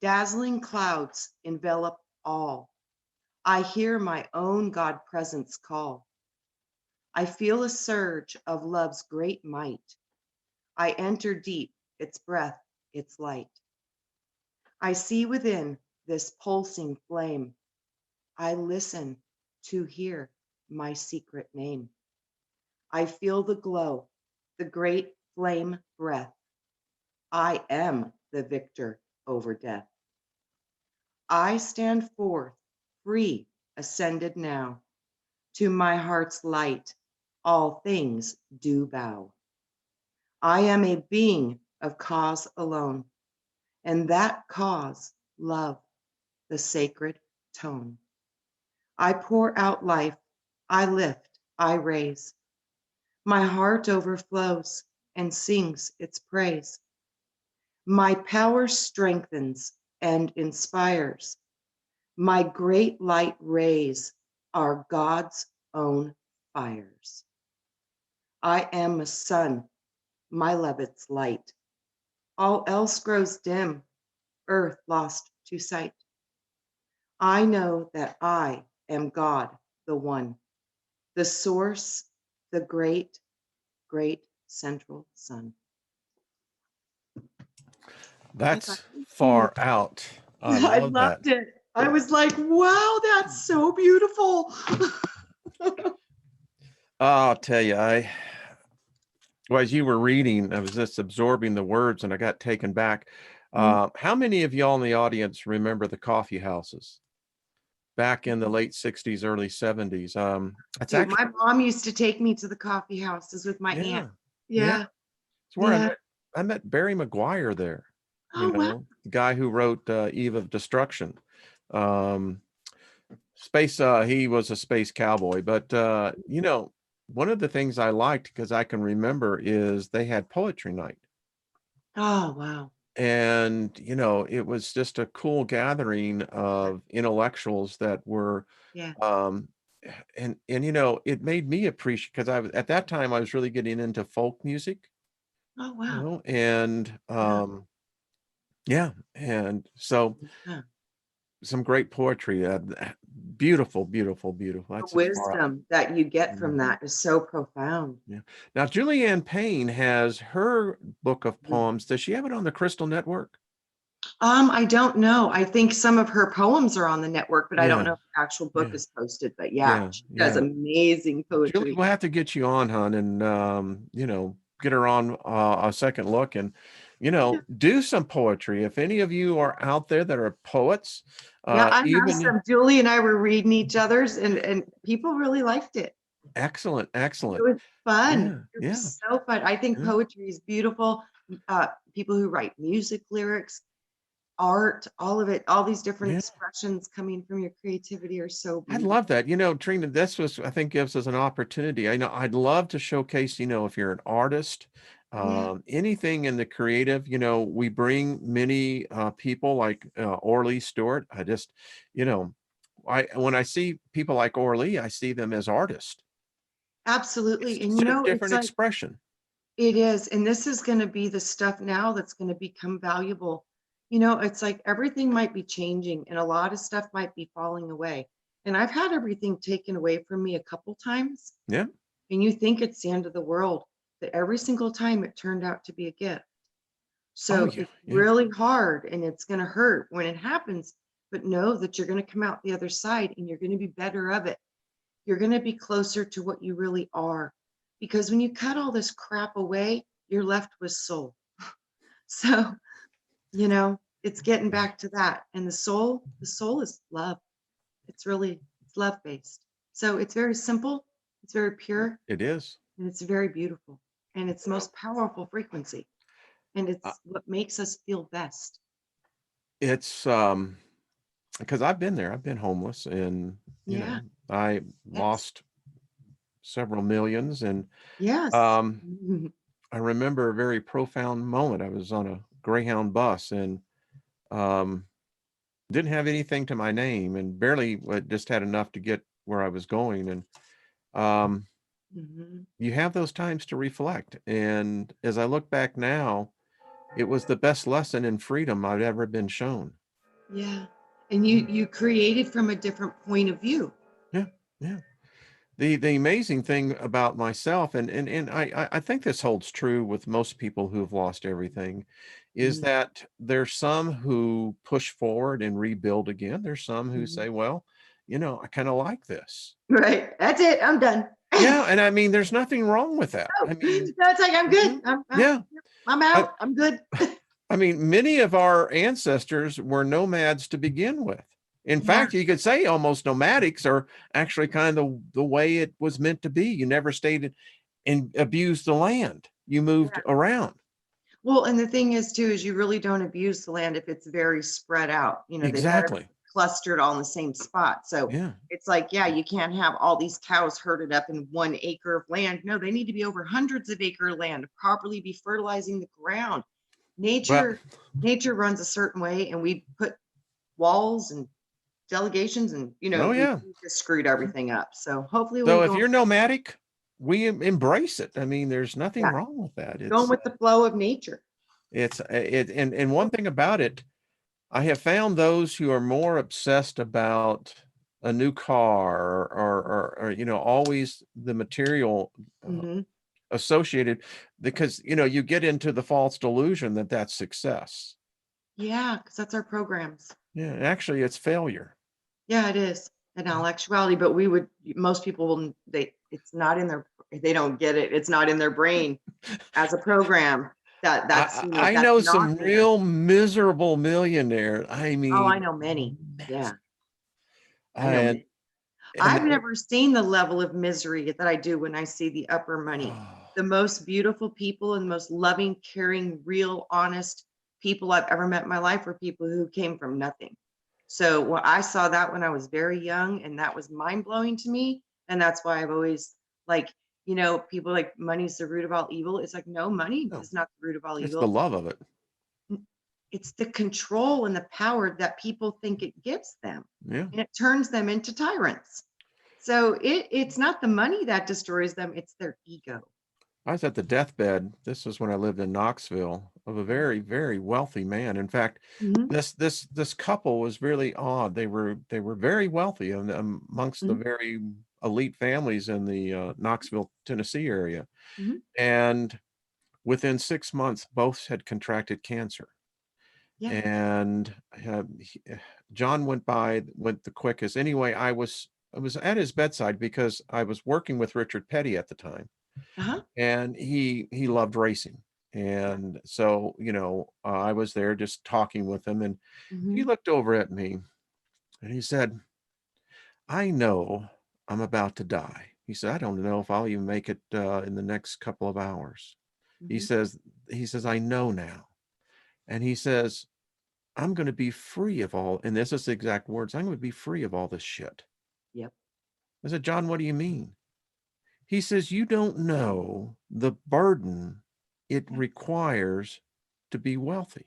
Dazzling clouds envelop all. I hear my own God presence call. I feel a surge of love's great might. I enter deep, its breath, its light. I see within this pulsing flame. I listen to hear my secret name. I feel the glow, the great flame breath. I am the victor over death. I stand forth, free, ascended now. To my heart's light, all things do bow. I am a being of cause alone, and that cause, love, the sacred tone. I pour out life, I lift, I raise. My heart overflows and sings its praise. My power strengthens and inspires. My great light rays are God's own fires. I am a sun, my love its light. All else grows dim, earth lost to sight. I know that I am God, the one, the source, the great, great central sun. That's far out. I I love that. loved it. I was like, wow, that's so beautiful. I'll tell you, well, as you were reading, I was just absorbing the words and I got taken back. How many of y'all in the audience remember the coffee houses back in the late 60s, early 70s? It's Dude, actually, my mom used to take me to the coffee houses with my aunt. yeah. Yeah. It's where Yeah. I met Barry McGuire there, Oh, wow. the guy who wrote Eve of Destruction. Um, he was a space cowboy, but one of the things I liked because I can remember is they had poetry night. Oh, wow. And it was just a cool gathering of intellectuals that were Yeah. um and it made me appreciate because I was at that time I was really getting into folk music, Oh, wow. and Yeah. yeah, and so Yeah. some great poetry, beautiful, beautiful, beautiful. The That's as far out. wisdom that you get Yeah. from that is so profound. Yeah. Now Julianne Payne has her book of poems. Does she have it on the Crystal Network? I don't know. I think some of her poems are on the network, but I don't Yeah. know if the actual book Yeah. is posted. But yeah, Yeah. she does Yeah. amazing Julie, poetry. we'll have to get you on, hon, and get her on a second look, and Yeah. do some poetry. If any of you are out there that are poets, Yeah, I have even some. Julie and I were reading each other's, and people really liked it. excellent, It excellent. was fun. Yeah, It yeah, was so fun. I think yeah, poetry is beautiful. People who write music, lyrics, art, all of it, all these different yeah. expressions coming from your creativity are so I'd beautiful. love that. Trina, this was, I think, gives us an opportunity. I know I'd love to showcase, if you're an artist, Yeah, anything in the creative, we bring many people like Orly Stewart. I just, when I see people like Orly, I see them as artists. It's absolutely. And just a it's different like expression. it is. And this is going to be the stuff now that's going to become valuable. It's like everything might be changing and a lot of stuff might be falling away. And I've had everything taken away from me a couple times. Yeah. And you think it's the end of the world, but every single time it turned out to be a gift. Oh, So yeah. it's Yeah. really hard and it's going to hurt when it happens, but know that you're going to come out the other side and you're going to be better of it. You're going to be closer to what you really are. Because when you cut all this crap away, you're left with soul. So, it's getting back to that. And the soul is love. It's love based. So it's very simple, it's very pure, It is. and it's very beautiful. And it's the most powerful frequency. And Uh, it's what makes us feel best. It's because I've been there. I've been homeless, and Yeah. I Yes. lost several millions, and Yes. um I remember a very profound moment. I was on a Greyhound bus and um, didn't have anything to my name and barely just had enough to get where I was going. And um, Mhm. you have those times to reflect. And as I look back now, it was the best lesson in freedom I've ever been shown. Yeah. And you created from a different point of view. Yeah, yeah. The amazing thing about myself, and I think this holds true with most people who have lost everything, is Mhm, that there's some who push forward and rebuild again. There's some who mhm. say, well, I kind of like this. Right. That's it. I'm done. Yeah, and I mean, there's nothing wrong with that. Oh, I mean, no, it's like I'm good. yeah. I'm I, out. I'm good. I mean, many of our ancestors were nomads to begin with. In Yeah. fact, you could say almost nomadics are actually kind of the way it was meant to be. You never stayed and abused the land. You moved around. Well, and the thing is too, is you really don't abuse the land if it's very spread out. They've got to be Exactly. clustered all in the same spot. So Yeah. it's like, yeah, you can't have all these cows herded up in 1 acre of land. No, they need to be over hundreds of acre of land to properly be fertilizing the ground. Well, Nature runs a certain way, and we put walls and delegations, and oh we yeah. just screwed everything up. So hopefully we So if go, you're nomadic, we embrace it. I mean, there's nothing yeah, wrong with that. going with the flow of nature. And one thing about it, I have found those who are more obsessed about a new car or always the material Hmm. associated, because you get into the false delusion that that's success. Yeah, because that's our programs. Yeah, actually, it's failure. Yeah, it is in Yeah. all actuality, but most people will, it's not in they don't get it. It's not in their brain as a program I that's know not some there. real miserable millionaire. I Oh, I mean, know many. Yeah, mess. I know And many. and I've never seen the level of misery that I do when I see the upper money. oh, The most beautiful people and the most loving, caring, real, honest people I've ever met in my life were people who came from nothing. So I saw that when I was very young, and that was mind blowing to me. And that's why I've always like, people like money's the root of all evil. It's like, no, money no, is not the root of all it's the evil. love of it. It's the control and the power that people think it gives them, Yeah. and it turns them into tyrants. So it's not the money that destroys them, it's their ego. I was at the deathbed. This was when I lived in Knoxville, of a very, very wealthy man. In fact, Mhm, this couple was really odd. They were very wealthy and amongst the mhm, very elite families in the Knoxville, Tennessee area. mhm. And within 6 months, both had contracted cancer. Yeah. And John went the quickest. Anyway, I was at his bedside because I was working with Richard Petty at the time, Uh-huh. and he loved racing. Yeah. And so, I was there just talking with him, and he Mhm, looked over at me and he said, I know I'm about to die. He said, I don't know if I'll even make it in the next couple of hours. He mhm. says, he says, I know now. And he says, I'm going to be free of all, and this is the exact words, I'm going to be free of all this shit. Yep. I said, John, what do you mean? He says, you don't know the burden it Yeah. requires to be wealthy.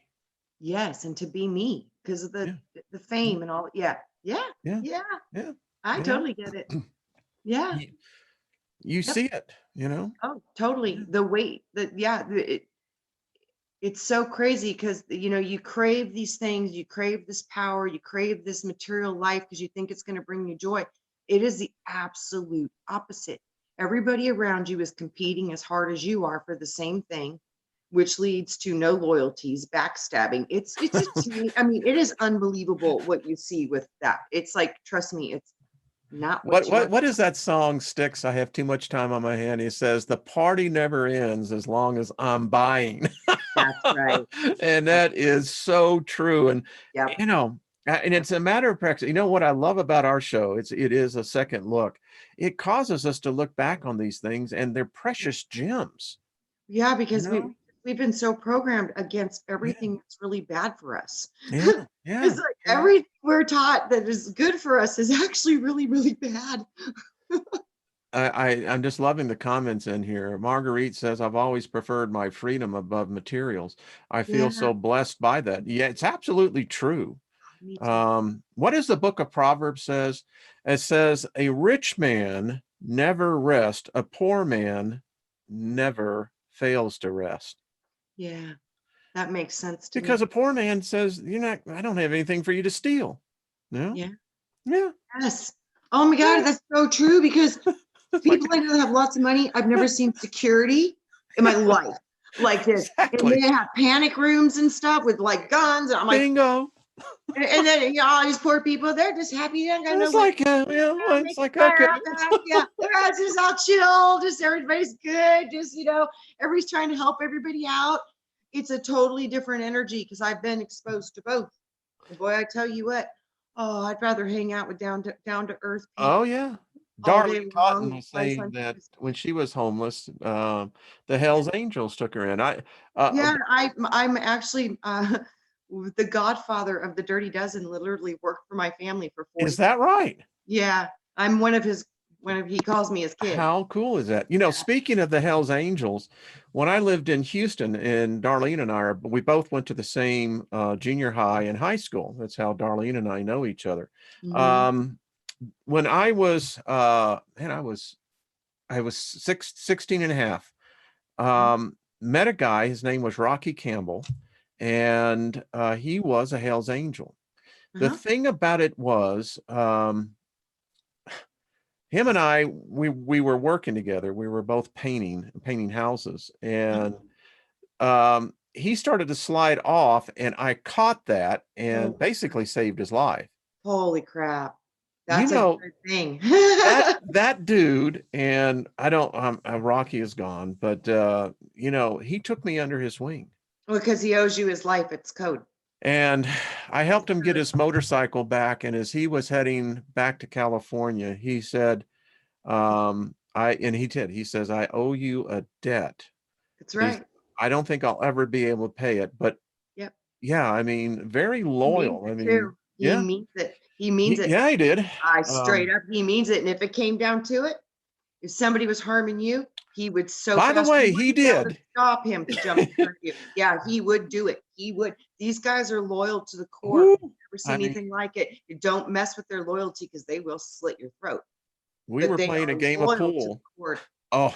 Yes, and to be me because of the Yeah. the Yeah. fame and all. Yeah. Yeah. Yeah. Yeah. Yeah. I You know, totally get it. Yeah. you, you Yep. see it. Oh, totally. Yeah. The weight, it's so crazy because you crave these things, you crave this power, you crave this material life because you think it's going to bring you joy. It is the absolute opposite. Everybody around you is competing as hard as you are for the same thing, which leads to no loyalties, backstabbing. I mean, it is unbelievable what you see with that. It's like, trust me, it's not What what you what want. what is that song, Sticks? I have too much time on my hand. He says, the party never ends as long as I'm buying. That's right. And That's, that is so true. And yep. and Yep. it's a matter of practice. You know what I love about our show? It is a second look. It causes us to look back on these things, and they're precious gems, Yeah, you because know? we've been so programmed against Yeah, everything that's really bad for us. yeah, It's yeah, like yeah. everything we're taught that is good for us is actually really, really bad. I'm just loving the comments in here. Marguerite says, I've always preferred my freedom above materials. I feel Yeah, so blessed by that. Yeah, it's absolutely true. me too. What does the book of Proverbs says? It says, a rich man never rests, a poor man never fails to rest. Yeah, that makes sense to Because me. a poor man says, I don't have anything for you to steal. No? Yeah. Yeah, Yes. Oh my yeah, God, that's so true because It's like, People I know that have lots of money, I've never seen security in my life like this. And exactly. they have panic rooms and stuff with like guns. And I'm like, Bingo. and then all these poor people, they're just happy. They don't got no It's weapons. like, yeah, well, it's Making like, fire okay. out back. Yeah, they're just all chill. Just everybody's good. Just everybody's trying to help everybody out. It's a totally different energy because I've been exposed to both. And boy, I tell you what, oh, I'd rather hang out with down to earth Oh, people yeah. all day Darlene Cotton long. was My saying son, that when she was homeless, the Hells Angels took her in. yeah, I'm actually the godfather of the Dirty Dozen. Literally worked for my family for is 40. that right? Yeah, I'm he calls me his kid. How cool is that? Yeah. Speaking of the Hells Angels, when I lived in Houston, and Darlene and we both went to the same junior high and high school. That's how Darlene and I know each other. Mhm. Um, when I was, man, I was 16 and a half. Met a guy, his name was Rocky Campbell, and he was a Hells Angel. The Uh-huh. thing about it was, him and I, we were working together. We were both painting houses, Uh-huh. and he started to slide off, and I caught that and Oh, basically saved his life. holy crap. You That's a know, good thing. that dude, and I don't, Rocky is gone, but he took me under his wing. Well, because he owes you his life. It's code. And I It's helped him get code. his motorcycle back. And as he was heading back to California, he said, and he did, he says, I owe you a debt. That's He's, right. I don't think I'll ever be able to pay it. But Yep. yeah, I mean, very He means loyal. I it mean, too. He yeah, means it. He means it. he did. I straight Um, up, he means it. And if it came down to it, if somebody was harming you, he would so by the fast, you way, he wouldn't be able to did. stop him to jump to hurt you. Yeah, he would do it. He would. These guys are loyal to the core. Woo, Never seen I mean, anything like it. You don't mess with their loyalty because they will slit your throat. we But were they playing a are game of loyal to the pool. core. Oh,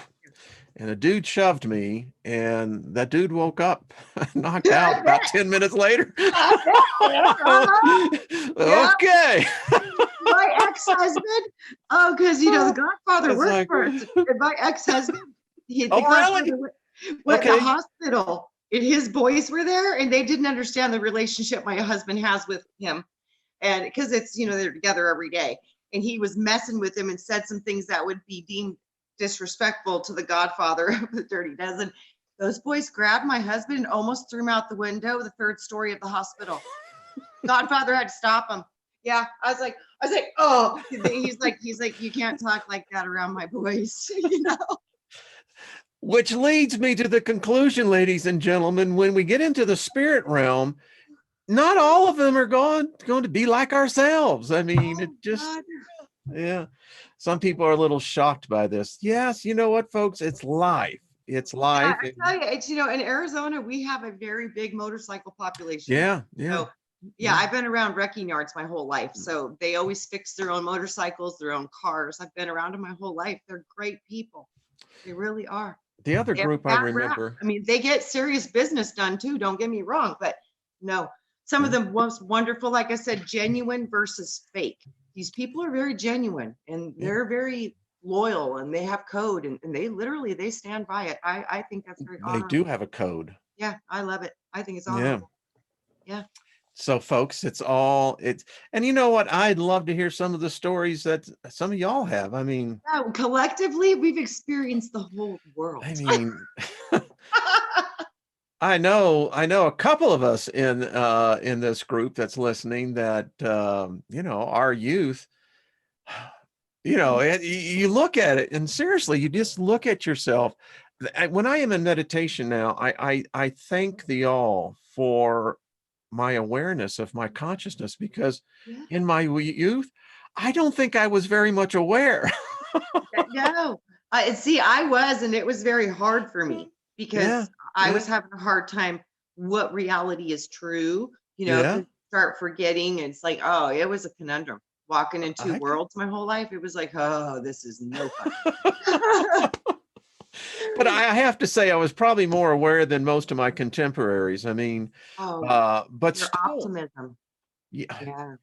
and a dude shoved me, and that dude woke up, knocked out I about bet. 10 minutes later. I bet. Yeah. Yeah. Okay. My ex-husband. Oh, because the Godfather It's worked like, for us. And my ex-husband, the oh, really? Godfather went to the Okay. hospital, and his boys were there, and they didn't understand the relationship my husband has with him, and because it's they're together every day, and he was messing with him and said some things that would be deemed disrespectful to the Godfather of the Dirty Dozen. Those boys grabbed my husband and almost threw him out the window, the third story of the hospital. Godfather had to stop him. Yeah, I was like, oh, he's like, you can't talk like that around my boys, Which leads me to the conclusion, ladies and gentlemen, when we get into the spirit realm, not all of them are going to be like ourselves. I mean, it Oh just, God. yeah. Some people are a little shocked by this. Yes, you know what, folks? It's life. It's Yeah, life. I tell you, it's in Arizona, we have a very big motorcycle population. Yeah, yeah, So yeah, yeah. I've been around wrecking yards my whole life. So they always fix their own motorcycles, their own cars. I've been around them my whole life. They're great people. They really are. The other They have group a I bad rap. remember. I mean, they get serious business done too. Don't get me wrong, but no, some of Yeah. the most wonderful, like I said, genuine versus fake. These people are very genuine and Yeah. they're very loyal and they have code and they stand by it. I think that's very They do honorable. have a code. Yeah, I love it. I think it's Yeah. honorable. Yeah. So folks, and you know what? I'd love to hear some of the stories that some of y'all have. I mean, Yeah, collectively, we've experienced the whole world. I mean, I know a couple of us in this group that's listening that our youth, you look at it and seriously, you just look at yourself. When I am in meditation now, I thank the all for my awareness of my consciousness, because Yeah. in my youth, I don't think I was very much aware. No, see, I was, and it was very hard for me Yeah, because I was yeah, having a hard time. What reality is true? yeah. Because start forgetting. And it's like, oh, it was a conundrum. Walking in two I worlds my whole life, it was like, oh, this is no fun. But I have to say, I was probably more aware than most of my contemporaries. I mean, Oh, but your still, optimism. yeah, Yeah.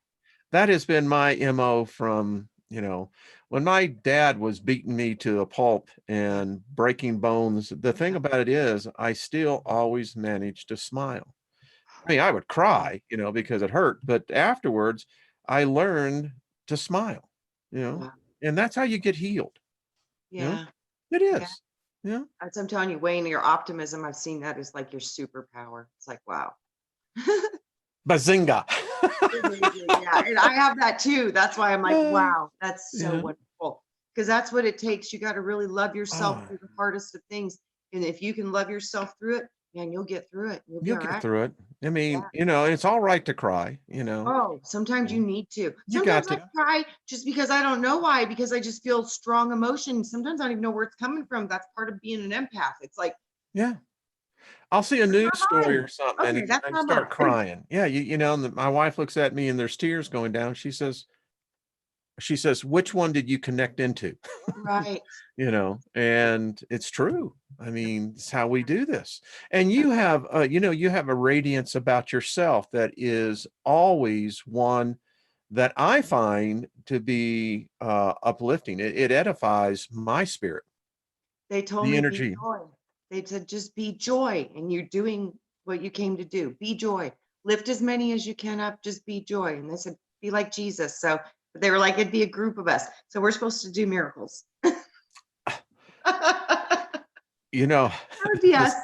that has been my MO from you know, when my dad was beating me to a pulp and breaking bones, the thing Yeah. about it is I still always managed to smile. I mean, I would Yeah. cry, because it hurt, but afterwards I learned to smile, Yeah. and that's how you get healed, you know? Yeah. It Yeah. is. Yeah. As I'm telling you, Wayne, your optimism, I've seen that as like your superpower. It's like, wow. Bazinga. Amazing. Yeah. And I have that too. That's why I'm like, wow, that's so Yeah. wonderful. Because that's what it takes. You got to really love yourself Oh, through the hardest of things. And if you can love yourself through it, man, you'll get through it. You'll be you'll all get right. through it. I Yeah. mean, it's all right to cry. Oh, sometimes you need to. You got Sometimes I to. cry just because I don't know why, because I just feel strong emotion. Sometimes I don't even know where it's coming from. That's part of being an empath. It's like, Yeah. I'll see a that's news not story mine. or something, Okay, and that's I not start mine. crying. Yeah, and my wife looks at me and there's tears going down. She says, "Which one did you connect into?" Right. And it's true. I mean, it's how we do this. And Yeah. you have a radiance about yourself that is always one that I find to be uplifting. It edifies my spirit, They told the me be energy. joy. They said just be joy, and you're doing what you came to do. Be joy. Lift as many as you can up. Just be joy. And they said be like Jesus. So they were like it'd be a group of us. So we're supposed to do miracles. You know, Yes. this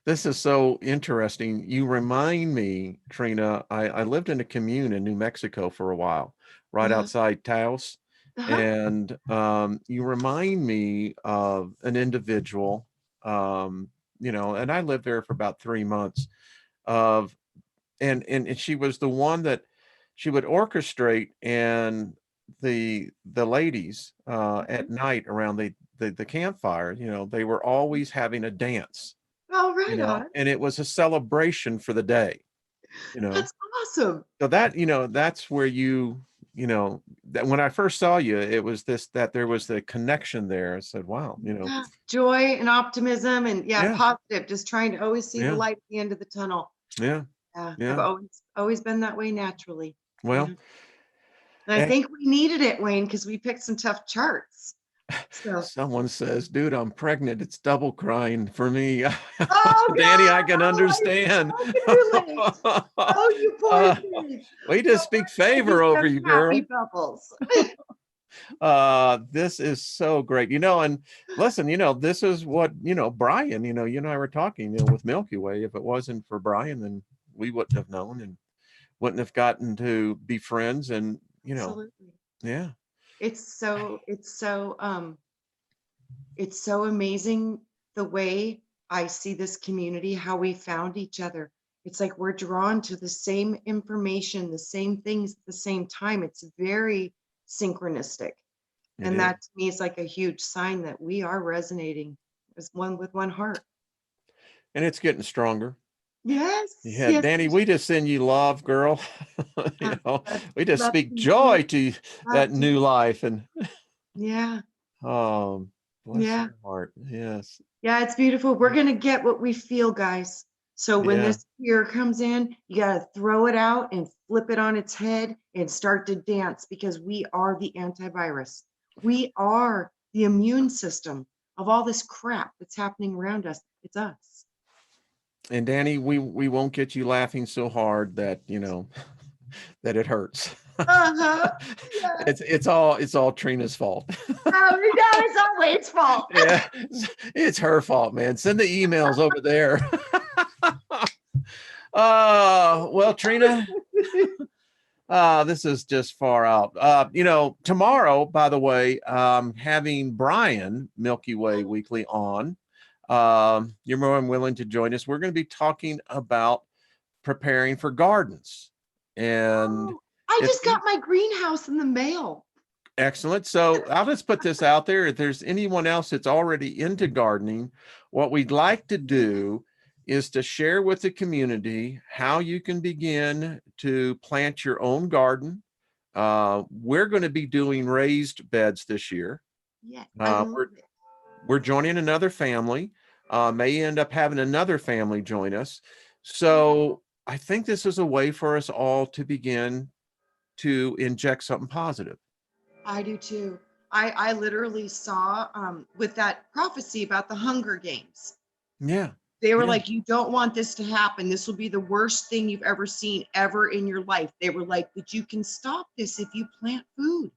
this is so interesting. You remind me, Trina, I lived in a commune in New Mexico for a while, right Uh-huh. outside Taos. Uh-huh. And you remind me of an individual, and I lived there for about 3 months of, and she was the one that she would orchestrate, and the ladies Mhm. at night around the campfire, they were always having a dance, Oh, right on. and it was a celebration for the day, you know. That's awesome. So that's where that when I first saw you, it was that there was the connection there. I said, wow. Yeah. Joy and optimism and yeah, Yeah, positive, just trying to always see the yeah, light at the end of the tunnel. yeah, Yeah. I've yeah. always been that way naturally. Well, Yeah. And I and think we needed it, Wayne, because we picked some tough charts. So, someone says, dude, I'm pregnant. It's double crying for me. oh Danny, I God, can oh, understand. I can relate. Oh, you poor uh, thing. we So just speak we're gonna favor be over just you, happy girl. bubbles. This is so great. And listen, this is what, Brian, you and I were talking, with Milky Way. If it wasn't for Brian, then we wouldn't have known and wouldn't have gotten to be friends. And, Absolutely. yeah, It's so amazing the way I see this community, how we found each other. It's like we're drawn to the same information, the same things at the same time. It's very synchronistic. it And is. that to me is like a huge sign that we are resonating as one with one heart. And it's getting stronger. Yes, Yeah, yes. Danny, we just send you love, girl. Yeah, love, We just love speak to you. joy to Love that to new life. And yeah, bless yeah. your heart. Yes. Yeah, it's beautiful. We're gonna get what we feel, guys. So when Yeah. this fear comes in, you gotta throw it out and flip it on its head and start to dance because we are the antivirus. We are the immune system of all this crap that's happening around us. It's us. And Danny, we won't get you laughing so hard that, that it hurts. Uh-huh. Yeah. It's all Trina's fault. Oh, no, it's always fault. Yeah, it's her fault, man. Send the emails over there. Well, Trina, this is just far out. Tomorrow, by the way, having Brian Milky Way Weekly on. You're more than willing to join us. We're going to be talking about preparing for gardens, and Oh, I it's just got my greenhouse in the mail. excellent. So I'll just put this out there. If there's anyone else that's already into gardening, what we'd like to do is to share with the community how you can begin to plant your own garden. We're going to be doing raised beds this year. Yeah, I Uh, love we're it. we're joining another family. May end up having another family join us. So I think this is a way for us all to begin to inject something positive. I do too. I literally saw with that prophecy about the Hunger Games. Yeah. They were Yeah. like, you don't want this to happen. This will be the worst thing you've ever seen ever in your life. They were like, but you can stop this if you plant food.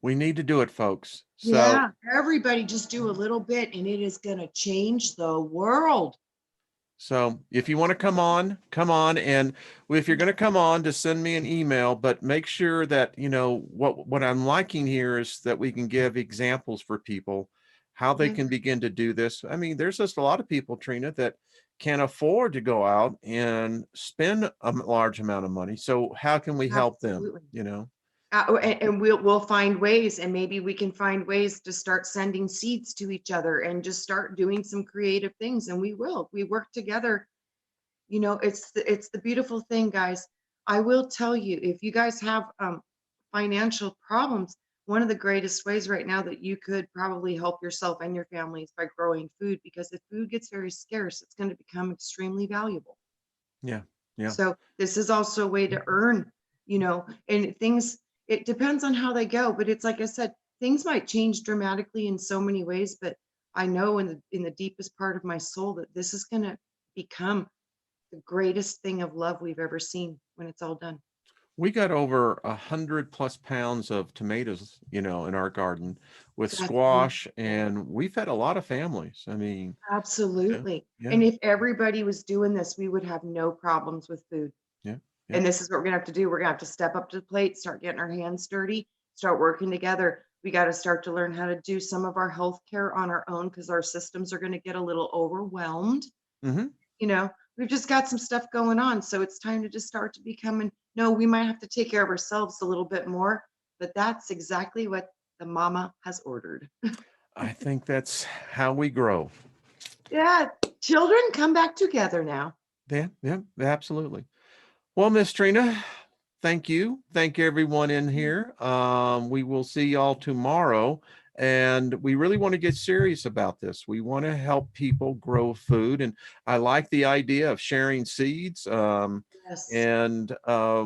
We need to do it, folks. So, Yeah, everybody just do a little bit and it is going to change the world. so if you want to come on, come on. And if you're going to come on, just send me an email, but make sure that, what I'm liking here is that we can give examples for people, how they Yeah, can begin to do this. I mean, there's just a lot of people, Trina, that can't afford to go out and spend a large amount of money. So how can we help them, absolutely. And we'll find ways, and maybe we can find ways to start sending seeds to each other and just start doing some creative things. And we work together. It's the beautiful thing, guys. I will tell you, if you guys have financial problems, one of the greatest ways right now that you could probably help yourself and your family is by growing food, because if food gets very scarce, it's going to become extremely valuable. Yeah. Yeah. So this is also a way to earn, and things, it depends on how they go, but it's like I said, things might change dramatically in so many ways, but I know in the deepest part of my soul that this is going to become the greatest thing of love we've ever seen when it's all done. We got over 100+ pounds of tomatoes, in our garden with That's squash, beautiful. and we fed a lot of families. I mean, yeah, Absolutely. yeah, And if everybody was doing this, we would have no problems with food. yeah, yeah. And this is what we're gonna have to do. We're gonna have to step up to the plate, start getting our hands dirty, start working together. We got to start to learn how to do some of our healthcare on our own, because our systems are going to get a little overwhelmed. Hmm. You know, we've just got some stuff going on. So it's time to just start to become, no, we might have to take care of ourselves a little bit more, but that's exactly what the mama has ordered. I think that's how we grow. Yeah, children come back together now. Yeah, yeah, absolutely. Well, Miss Trina, thank you. Thank everyone in here. We will see y'all tomorrow. And we really want to get serious about this. We want to help people grow food. And I like the idea of sharing seeds. Yes. And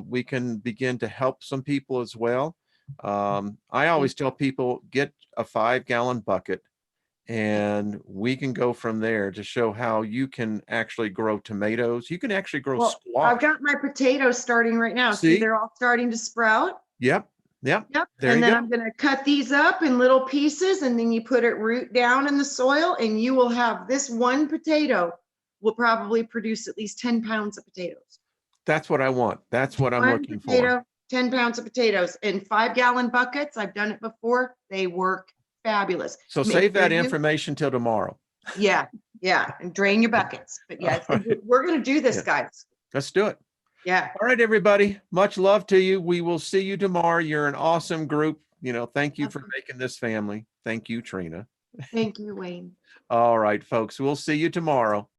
we can begin to help some people as well. I always tell people, get a 5-gallon bucket and we can go from there to show how you can actually grow tomatoes. You can actually grow Well, I've squash. got my potatoes starting right now. See, See? they're all starting to sprout. Yep. Yep. Yep. There And you then go. I'm going to cut these up in little pieces, and then you put it root down in the soil, and you will have this one potato will probably produce at least 10 pounds of potatoes. That's what I want. That's what I'm One looking for. potato, 10 pounds of potatoes in 5-gallon buckets. I've done it before. They work fabulous. So Make save sure that you, information till tomorrow. yeah, yeah, and drain your buckets. But All yeah, right. we're going to do this, Yeah. guys. Let's do it. Yeah. All right, everybody. Much love to you. We will see you tomorrow. You're an awesome group. Thank you for making this family. Thank you, Trina. Thank you, Wayne. All right, folks. We'll see you tomorrow.